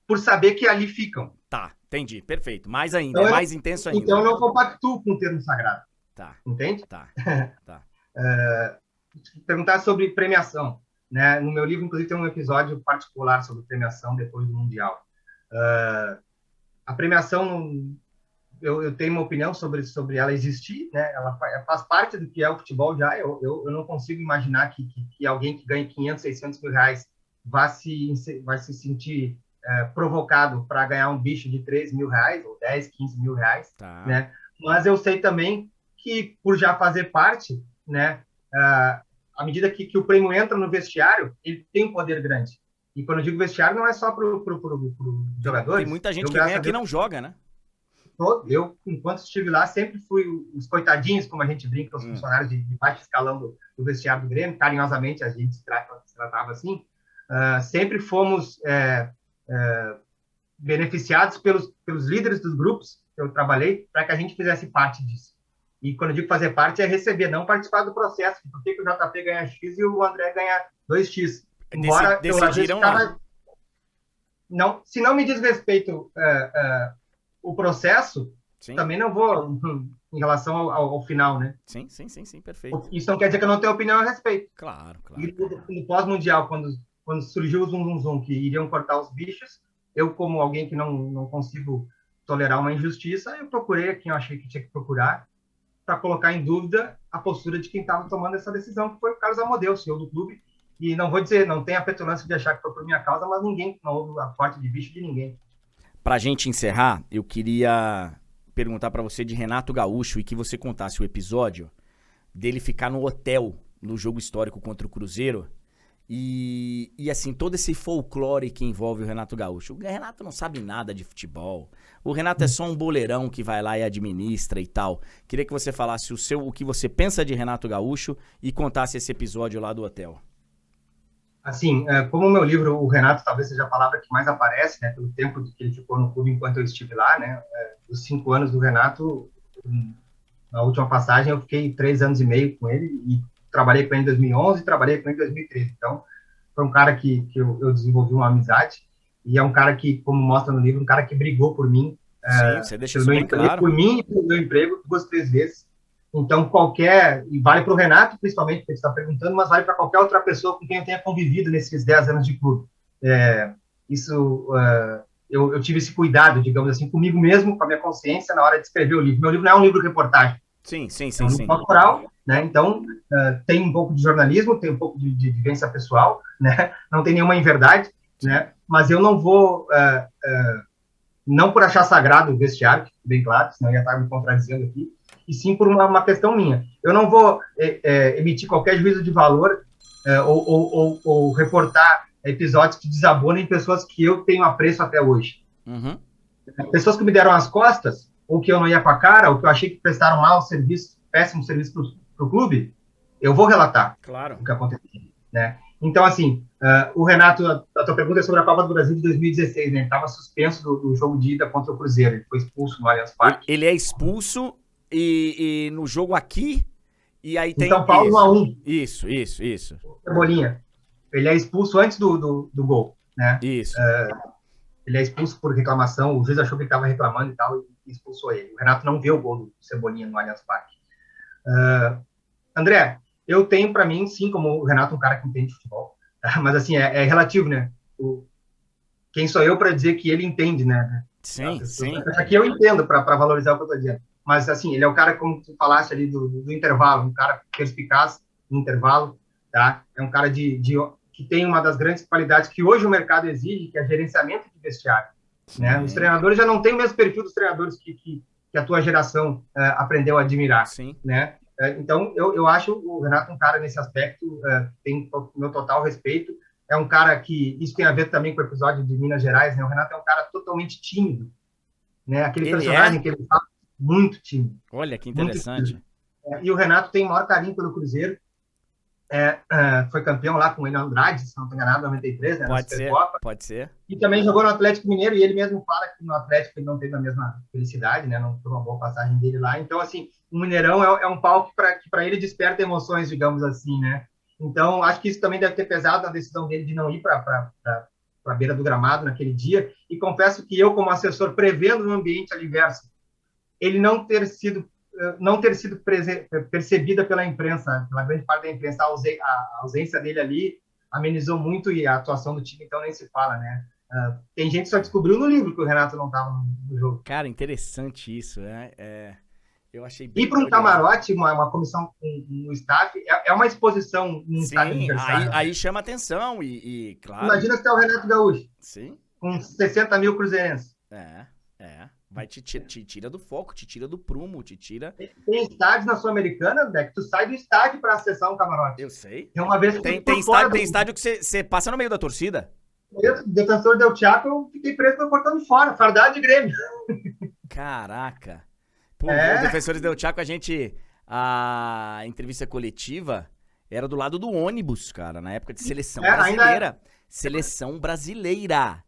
por saber que ali ficam. Tá, entendi, perfeito. Mais ainda, então, mais intenso ainda. Então eu não compactuo com o termo sagrado. Tá. Entende? Tá. Perguntar sobre premiação. Né? No meu livro, inclusive, tem um episódio particular sobre premiação depois do Mundial. A premiação, eu tenho uma opinião sobre ela existir, né? Ela faz parte do que é o futebol já. Eu não consigo imaginar que alguém que ganhe 500, 600 mil reais vai se sentir provocado para ganhar um bicho de 3 mil reais, ou 10, 15 mil reais. Tá. Né? Mas eu sei também que, por já fazer parte, né? À medida que o prêmio entra no vestiário, ele tem um poder grande. E quando eu digo vestiário, não é só pro jogador. Tem muita gente que ganha que não joga, né? eu, enquanto estive lá, sempre fui os coitadinhos, como a gente brinca, os funcionários de baixo escalão do vestiário do Grêmio, carinhosamente a gente se tratava assim. Sempre fomos beneficiados pelos líderes dos grupos que eu trabalhei, para que a gente fizesse parte disso. E quando eu digo fazer parte, é receber, não participar do processo. Por que o JP ganha X e o André ganha 2X? Embora decidiram lá. Não, se não me diz respeito o processo, sim, também não vou em relação ao final, né? Sim, perfeito. Isso não quer dizer que eu não tenho opinião a respeito. Claro. E no pós-mundial, quando surgiu o zum, que iriam cortar os bichos, eu, como alguém que não consigo tolerar uma injustiça, eu procurei quem eu achei que tinha que procurar para colocar em dúvida a postura de quem estava tomando essa decisão, que foi o Carlos Amodeu, CEO do clube. E não vou dizer, não tem a petulância de achar que foi por minha causa, mas não houve a corte de bicho de ninguém. Pra gente encerrar, eu queria perguntar para você de Renato Gaúcho e que você contasse o episódio dele ficar no hotel no jogo histórico contra o Cruzeiro e assim, todo esse folclore que envolve o Renato Gaúcho. O Renato não sabe nada de futebol, o Renato é só um boleirão que vai lá e administra e tal. Queria que você falasse o que você pensa de Renato Gaúcho e contasse esse episódio lá do hotel. Assim, como o meu livro, o Renato talvez seja a palavra que mais aparece, né, pelo tempo que ele ficou no clube enquanto eu estive lá, né, os 5 anos do Renato, na última passagem eu fiquei 3 anos e meio com ele e trabalhei com ele em 2011 e trabalhei com ele em 2013, então foi um cara que eu desenvolvi uma amizade e é um cara que, como mostra no livro, um cara que brigou por mim, sim, você deixa isso bem claro, por mim e pelo meu emprego 2, 3 vezes. Então, e vale para o Renato, principalmente, que você está perguntando, mas vale para qualquer outra pessoa com quem eu tenha convivido nesses 10 anos de clube. Eu tive esse cuidado, digamos assim, comigo mesmo, com a minha consciência, na hora de escrever o livro. Meu livro não é um livro de reportagem. Sim. É um livro autoral, né? Então, tem um pouco de jornalismo, tem um pouco de vivência pessoal, né? Não tem nenhuma inverdade, né? Mas eu não vou... não por achar sagrado o vestiário, que bem claro, senão eu ia estar me contradizendo aqui, e sim por uma questão minha. Eu não vou emitir qualquer juízo de valor ou reportar episódios que desabonem pessoas que eu tenho apreço até hoje. Uhum. Pessoas que me deram as costas, ou que eu não ia com a cara, ou que eu achei que prestaram péssimo serviço para o clube, eu vou relatar o que aconteceu. Né? Então, assim, o Renato, a tua pergunta é sobre a Copa do Brasil de 2016, né? Ele estava suspenso do jogo de ida contra o Cruzeiro, ele foi expulso no Allianz Parque. Ele é expulso e no jogo aqui, e aí tem... São Paulo 1-1. Isso. Cebolinha. Ele é expulso antes do gol, né? Isso. Ele é expulso por reclamação, o juiz achou que ele estava reclamando e tal, e expulsou ele. O Renato não viu o gol do Cebolinha no Allianz Parque. André, eu tenho para mim, sim, como o Renato, um cara que entende futebol, tá? Mas assim, é relativo, né? Quem sou eu para dizer que ele entende, né? Sim. Aqui eu entendo para valorizar o que eu estou dizendo. Mas, assim, ele é o cara, como tu falaste ali, do intervalo, um cara perspicaz no intervalo, tá? É um cara que tem uma das grandes qualidades que hoje o mercado exige, que é gerenciamento de vestiário, né? Os treinadores já não têm o mesmo perfil dos treinadores que a tua geração aprendeu a admirar, sim, né? Então, eu acho o Renato um cara nesse aspecto, tem o meu total respeito, é um cara que, isso tem a ver também com o episódio de Minas Gerais, né? O Renato é um cara totalmente tímido, né? Aquele personagem que ele fala muito tímido. Olha, que interessante. E o Renato tem o maior carinho pelo Cruzeiro. Foi campeão lá com o Enio Andrade, se não estou enganado, em 93, né? Pode ser. E também jogou no Atlético Mineiro, e ele mesmo fala que no Atlético ele não teve a mesma felicidade, né? Não foi uma boa passagem dele lá. Então, assim, o Mineirão é um palco que para ele desperta emoções, digamos assim, né? Então, acho que isso também deve ter pesado na decisão dele de não ir para a beira do gramado naquele dia. E confesso que eu, como assessor, prevendo um ambiente adverso, ele não ter sido percebida pela imprensa, pela grande parte da imprensa, a ausência dele ali amenizou muito, e a atuação do time, então, nem se fala, né? Tem gente que só descobriu no livro que o Renato não estava no jogo. Cara, interessante isso, né? Eu achei bem... Ir para um camarote, uma comissão no staff, é uma exposição no estádio adversário. Aí chama atenção e claro... Imagina se tá o Renato Gaúcho. Sim. Com 60 mil cruzeirenses. Vai te tira do foco, te tira do prumo, te tira... Tem estádios na Sul-Americana, né, que tu sai do estádio para acessar um camarote. Eu sei. Uma vez tem estádio que você passa no meio da torcida. Eu, defensor del Chaco, eu fiquei preso no portão de fora, fardado de Grêmio. Caraca. Pô, É. os Defensores del Chaco, a entrevista coletiva era do lado do ônibus, cara, na época de seleção brasileira. Seleção brasileira.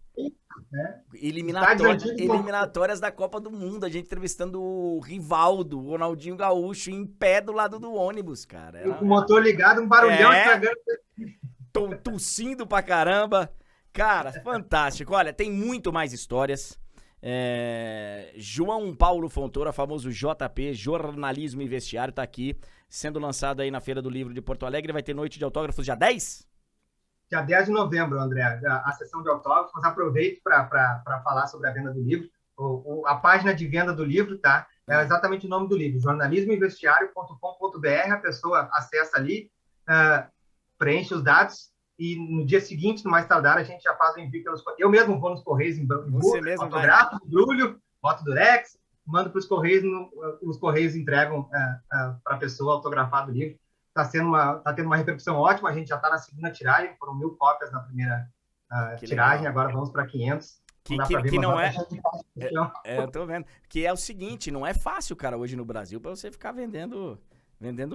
Estádios antigos Eliminatórias da Copa do Mundo. A gente entrevistando o Rivaldo, o Ronaldinho Gaúcho, em pé do lado do ônibus, cara. com o motor ligado, um barulhão estragando. Tossindo pra caramba. Cara, fantástico. Olha, tem muito mais histórias. João Paulo Fontoura, famoso JP, Jornalismo e Vestiário, tá aqui, sendo lançado aí na Feira do Livro de Porto Alegre. Vai ter noite de autógrafos dia 10? Dia 10 de novembro, André, a sessão de autógrafos. Mas aproveito para falar sobre a venda do livro. A página de venda do livro, tá? É exatamente o nome do livro, jornalismoinvestiario.com.br. A pessoa acessa ali, preenche os dados e no dia seguinte, no mais tardar, a gente já faz o envio pelos... Eu mesmo vou nos Correios, fotografo, embrulho, boto durex, mando para os Correios, os Correios entregam para a pessoa autografado o livro. Tá tendo uma repercussão ótima, a gente já está na segunda tiragem, foram 1.000 cópias na primeira tiragem, legal. Agora vamos para 500. Que não é... eu tô vendo. Que é o seguinte, não é fácil, cara, hoje no Brasil, para você ficar vendendo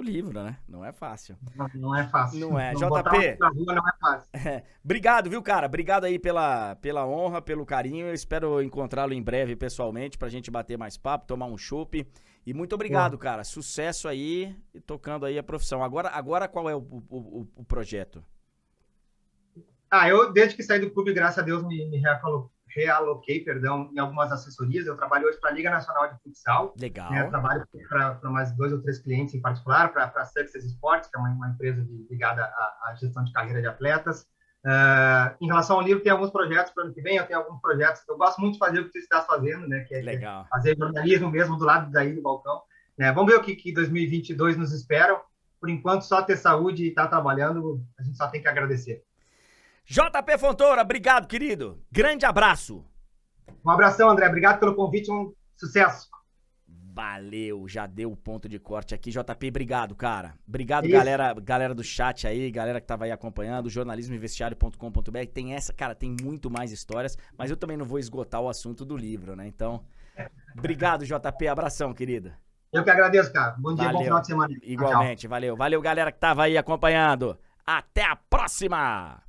livro, né? Não é fácil. Não é fácil. Não é. JP, rua não é fácil. Obrigado, viu, cara? Obrigado aí pela honra, pelo carinho. Eu espero encontrá-lo em breve pessoalmente pra gente bater mais papo, tomar um chopp. E muito obrigado, cara. Sucesso aí e tocando aí a profissão. Agora qual é o projeto? Eu, desde que saí do clube, graças a Deus, me realoquei, em algumas assessorias. Eu trabalho hoje para a Liga Nacional de Futsal. Legal. Eu trabalho para mais 2 ou 3 clientes em particular, para a Success Sports, que é uma empresa ligada à gestão de carreira de atletas. Em relação ao livro, tem alguns projetos para o ano que vem. Eu tenho alguns projetos. Eu gosto muito de fazer o que você está fazendo, né? Que é fazer jornalismo mesmo do lado daí do balcão. Vamos ver o que 2022 nos espera. Por enquanto, só ter saúde e estar trabalhando, a gente só tem que agradecer. JP Fontoura, obrigado, querido. Grande abraço. Um abração, André. Obrigado pelo convite. Um sucesso. Valeu, já deu o ponto de corte aqui. JP, obrigado, cara. Obrigado, galera do chat aí, galera que tava aí acompanhando, jornalismoinvestiario.com.br. Tem muito mais histórias, mas eu também não vou esgotar o assunto do livro, né? Então, obrigado, JP. Abração, querido. Eu que agradeço, cara. Bom dia, bom final de semana. Igualmente, valeu. Valeu, galera que tava aí acompanhando. Até a próxima!